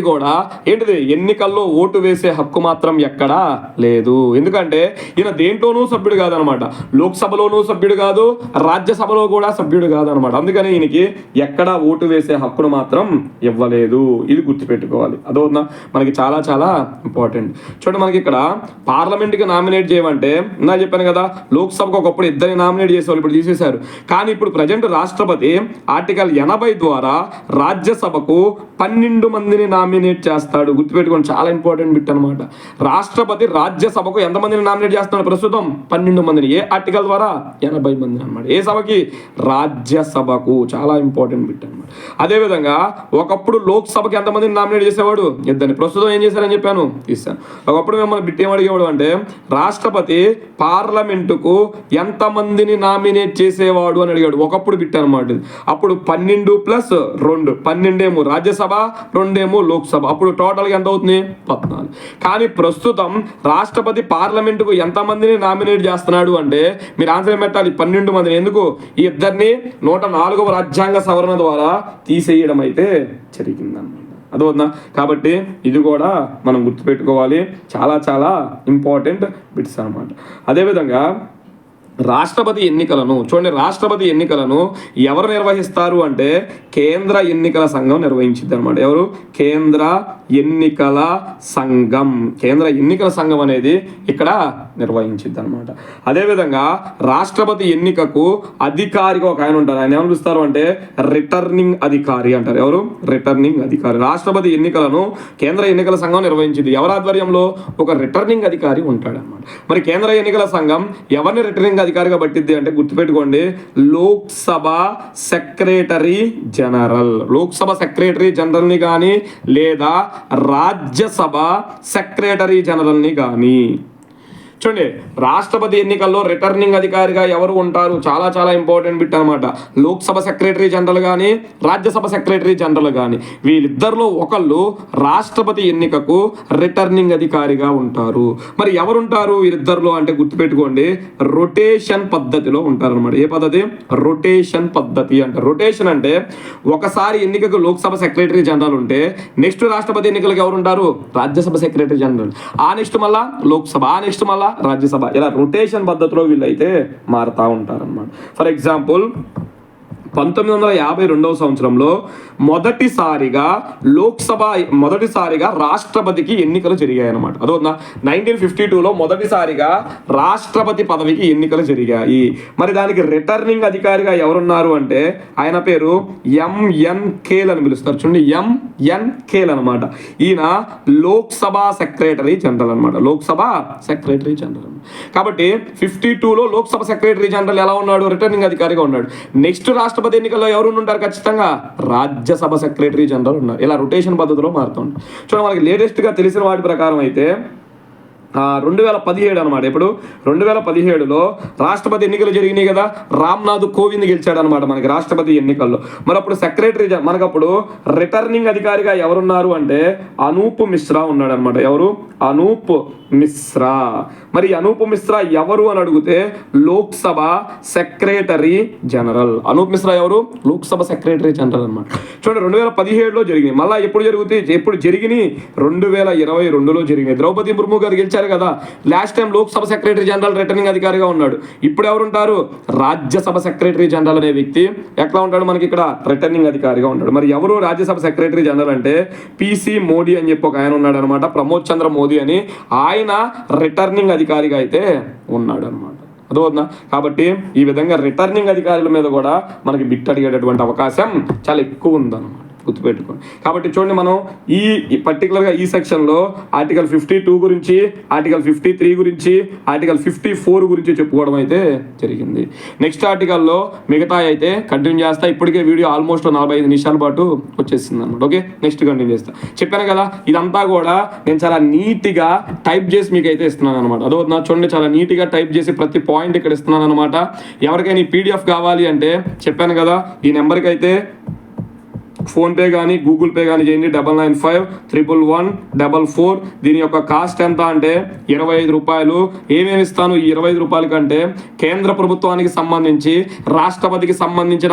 కూడా ఏంటిది ఎన్నికల్లో ఓటు వేసే హక్కు మాత్రం ఎక్కడా లేదు. ఎందుకంటే ఈయన దేంట్లోనూ సభ్యుడు కాదనమాట, లోక్సభలోనూ సభ్యుడు కాదు, రాజ్యసభలో కూడా సభ్యుడు కాదనమాట. అందుకని ఈయనకి ఎక్కడా ఓటు వేసే హక్కును మాత్రం ఇవ్వలేదు. ఇది గుర్తుపెట్టుకోవాలి. అదోనా మనకి చాలా చాలా ఇంపార్టెంట్. చూడండి, మనకి ఇక్కడ పార్లమెంట్కి నామినేట్ చేయమంటే నా చెప్పాను కదా, లోక్సభకు ఒకప్పుడు 2 నామినేట్ చేసేవాళ్ళు, ఇప్పుడు తీసేశారు. కానీ ఇప్పుడు ప్రజెంట్ రాష్ట్రపతి ఆర్టికల్ 80 ద్వారా రాజ్యసభకు 12 మందిని నామినేట్ చేస్తాడు. గుర్తుపెట్టుకోండి, చాలా ఇంపార్టెంట్ బిట్ అనమాట. రాష్ట్రపతి రాజ్యసభకు ఎంతమందిని నామినేట్ చేస్తున్నాడు ప్రస్తుతం, 12 మందిని. ఏ ఆర్టికల్ ద్వారా, 80 మందిని అనమాట. ఏ సభకి, రాజ్యసభకు. చాలా ఇంపార్టెంట్ బిట్ అనమాట. అదేవిధంగా ఒకప్పుడు లోక్సభకి ఎంతమందిని నామినేట్ చేసేవాడు, 2. ప్రస్తుతం ఏం చేశారని చెప్పాను, తీశాను. ఒకప్పుడు మిమ్మల్ని బిట్ ఏం అడిగేవాడు అంటే రాష్ట్రపతి పార్లమెంటుకు ఎంతమందిని నామినేట్ చేసేవాడు అని అడిగాడు. ఒకప్పుడు బిట్ అనమాట. అప్పుడు 12 + 2, 12 ఏమో రాజ్యసభ, 2 ఏమో లోక్సభ. అప్పుడు టోటల్గా ఎంత అవుతుంది, 14. కానీ ప్రస్తుతం రాష్ట్రపతి పార్లమెంటుకు ఎంతమందిని నామినేట్ చేస్తున్నాడు అంటే మీరు ఆన్సర్ ఏం పెట్టాలి, 12 మందిని. ఎందుకు, ఈ ఇద్దరిని 104వ రాజ్యాంగ సవరణ ద్వారా తీసేయడం అయితే జరిగిందన్నమాట. అదవుతుందా? కాబట్టి ఇది కూడా మనం గుర్తుపెట్టుకోవాలి. చాలా చాలా ఇంపార్టెంట్ బిట్స్ అనమాట. అదేవిధంగా రాష్ట్రపతి ఎన్నికలను చూడండి, రాష్ట్రపతి ఎన్నికలను ఎవరు నిర్వహిస్తారు అంటే కేంద్ర ఎన్నికల సంఘం నిర్వహించింది అనమాట. ఎవరు, కేంద్ర ఎన్నికల సంఘం. కేంద్ర ఎన్నికల సంఘం అనేది ఇక్కడ నిర్వహించింది అనమాట. అదేవిధంగా రాష్ట్రపతి ఎన్నికకు అధికారిగా ఒక ఆయన ఉంటారు. ఆయన ఏమని పిలుస్తారు అంటే రిటర్నింగ్ అధికారి అంటారు. ఎవరు, రిటర్నింగ్ అధికారి. రాష్ట్రపతి ఎన్నికలను కేంద్ర ఎన్నికల సంఘం నిర్వహించింది. ఎవరి ఆధ్వర్యంలో, ఒక రిటర్నింగ్ అధికారి ఉంటాడు అనమాట. మరి కేంద్ర ఎన్నికల సంఘం ఎవరిని రిటర్నింగ్ అధికారిగా పట్టిద్ది అంటే గుర్తుపెట్టుకోండి, Lok Sabha secretary general. Lok Sabha secretary జనరల్ని కానీ లేదా రాజ్యసభ సెక్రటరీ జనరల్ని కానీ. చూడండి, రాష్ట్రపతి ఎన్నికల్లో రిటర్నింగ్ అధికారిగా ఎవరు ఉంటారు, చాలా చాలా ఇంపార్టెంట్ బిట్ అనమాట. లోక్సభ సెక్రటరీ జనరల్ కానీ రాజ్యసభ సెక్రటరీ జనరల్ కానీ వీళ్ళిద్దరిలో ఒకళ్ళు రాష్ట్రపతి ఎన్నికకు రిటర్నింగ్ అధికారిగా ఉంటారు. మరి ఎవరుంటారు వీరిద్దరిలో అంటే గుర్తుపెట్టుకోండి, రొటేషన్ పద్ధతిలో ఉంటారు అనమాట. ఏ పద్ధతి, రొటేషన్ పద్ధతి అంటారు. రొటేషన్ అంటే ఒకసారి ఎన్నికకు లోక్సభ సెక్రటరీ జనరల్ ఉంటే నెక్స్ట్ రాష్ట్రపతి ఎన్నికలకు ఎవరు ఉంటారు, రాజ్యసభ సెక్రటరీ జనరల్. ఆ నెక్స్ట్ మళ్ళా లోక్సభ, ఆ నెక్స్ట్ మళ్ళా రాజ్యసభ. ఇలా రొటేషన్ పద్ధతిలో వీళ్ళైతే మారుతూ ఉంటారన్నమాట. ఫర్ ఎగ్జాంపుల్ 1952 సంవత్సరంలో మొదటిసారిగా రాష్ట్రపతికి ఎన్నికలు జరిగాయి అన్నమాట. అదొందా 1952లో మొదటిసారిగా రాష్ట్రపతి పదవికి ఎన్నికలు జరిగాయి. మరి దానికి రిటర్నింగ్ అధికారిగా ఎవరున్నారు అంటే ఆయన పేరు ఎంఎన్ ఖేల్ అని పిలుస్తారు. చూడండి, ఎంఎన్ ఖేల్ అనమాట. ఈయన లోక్సభ సెక్రటరీ జనరల్ అనమాట. Lok Sabha secretary general. కాబట్టి 52లో లోక్సభ సెక్రటరీ జనరల్ ఎలా ఉన్నాడు? రిటర్నింగ్ అధికారిగా ఉన్నాడు. నెక్స్ట్ రాష్ట్రపతి ఎన్నికల్లో ఎవరు ఉంటారు? ఖచ్చితంగా రాజ్యసభ సెక్రటరీ జనరల్ ఉన్నారు. ఇలా రొటేషన్ పద్ధతిలో మారుతుంది. చూడండి, మనకి లేటెస్ట్గా తెలిసిన వాటి ప్రకారం అయితే 2017 అనమాట. ఇప్పుడు 2017లో రాష్ట్రపతి ఎన్నికలు జరిగినాయి కదా, రామ్నాథ్ కోవింద్ గెలిచాడు అనమాట మనకి రాష్ట్రపతి ఎన్నికల్లో. మరి అప్పుడు మనకప్పుడు రిటర్నింగ్ అధికారిగా ఎవరున్నారు అంటే అనూప్ మిశ్రా ఉన్నాడు అనమాట. ఎవరు? అనూప్ మిశ్రా. మరి అనూప్ మిశ్రా ఎవరు అని అడిగితే లోక్సభ సెక్రటరీ జనరల్. అనూప్ మిశ్రా ఎవరు? లోక్సభ సెక్రటరీ జనరల్ అనమాట. చూడండి, 2017లో జరిగింది. మళ్ళీ ఎప్పుడు జరిగినాయి? 2022లో జరిగినాయి. ద్రౌపది ముర్ము గారు గెలిచారు కదా, last time Lok Sabha secretary general returning అధికారిగా ఉన్నాడు. ఇప్పుడు ఎవరు ఉంటారు? రాజ్యసభ సెక్రటరీ జనరల్ అనే వ్యక్తి ఎట్లా ఉంటాడు? మనకి ఇక్కడ రిటర్నింగ్ అధికారిగా ఉంటాడు. మరి ఎవరు రాజ్యసభ సెక్రటరీ జనరల్ అంటే పిసి మోడీ అని చెప్పి ఒక ఆయన ఉన్నాడు అనమాట. ప్రమోద్ చంద్ర మోదీ అని. ఆయన రిటర్నింగ్ అధికారిగా అయితే ఉన్నాడు అనమాట. అదవుతుందా? కాబట్టి ఈ విధంగా రిటర్నింగ్ అధికారుల మీద కూడా మనకి బిట్ అడిగేటటువంటి అవకాశం చాలా ఎక్కువ ఉందన్నమాట. గుర్తుపెట్టుకోండి. కాబట్టి చూడండి, మనం పర్టికులర్గా ఈ సెక్షన్లో ఆర్టికల్ 52 గురించి, ఆర్టికల్ 53 గురించి, ఆర్టికల్ 54 గురించి చెప్పుకోవడం అయితే జరిగింది. నెక్స్ట్ ఆర్టికల్లో మిగతా అయితే కంటిన్యూ చేస్తా. ఇప్పటికే వీడియో ఆల్మోస్ట్ 45 నిమిషాల పాటు వచ్చేసింది అనమాట. ఓకే, నెక్స్ట్ కంటిన్యూ చేస్తా. చెప్పాను కదా, ఇదంతా కూడా నేను చాలా నీట్గా టైప్ చేసి మీకు అయితే ఇస్తున్నాను అనమాట. అదో చూడండి, చాలా నీట్గా టైప్ చేసి ప్రతి పాయింట్ ఇక్కడ ఇస్తున్నాను అనమాట. ఎవరికైనా పీడిఎఫ్ కావాలి అంటే చెప్పాను కదా, ఈ నెంబర్కి అయితే ఫోన్పే కానీ గూగుల్ పే కానీ చేయండి. 99511144. దీని యొక్క కాస్ట్ ఎంత అంటే 25 రూపాయలు. ఏమేమి ఇస్తాను ఈ 25 రూపాయల కంటే? కేంద్ర ప్రభుత్వానికి సంబంధించి రాష్ట్రపతికి సంబంధించిన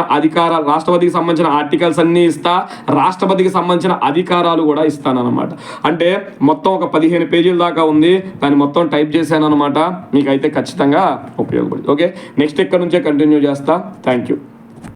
రాష్ట్రపతికి సంబంధించిన ఆర్టికల్స్ అన్నీ ఇస్తా, రాష్ట్రపతికి సంబంధించిన అధికారాలు కూడా ఇస్తానన్నమాట. అంటే మొత్తం ఒక 15 పేజీల దాకా ఉంది. దాన్ని మొత్తం టైప్ చేశాను అనమాట. మీకైతే ఖచ్చితంగా ఉపయోగపడుతుంది. ఓకే, నెక్స్ట్ ఇక్కడ నుంచే కంటిన్యూ చేస్తా. Thank you.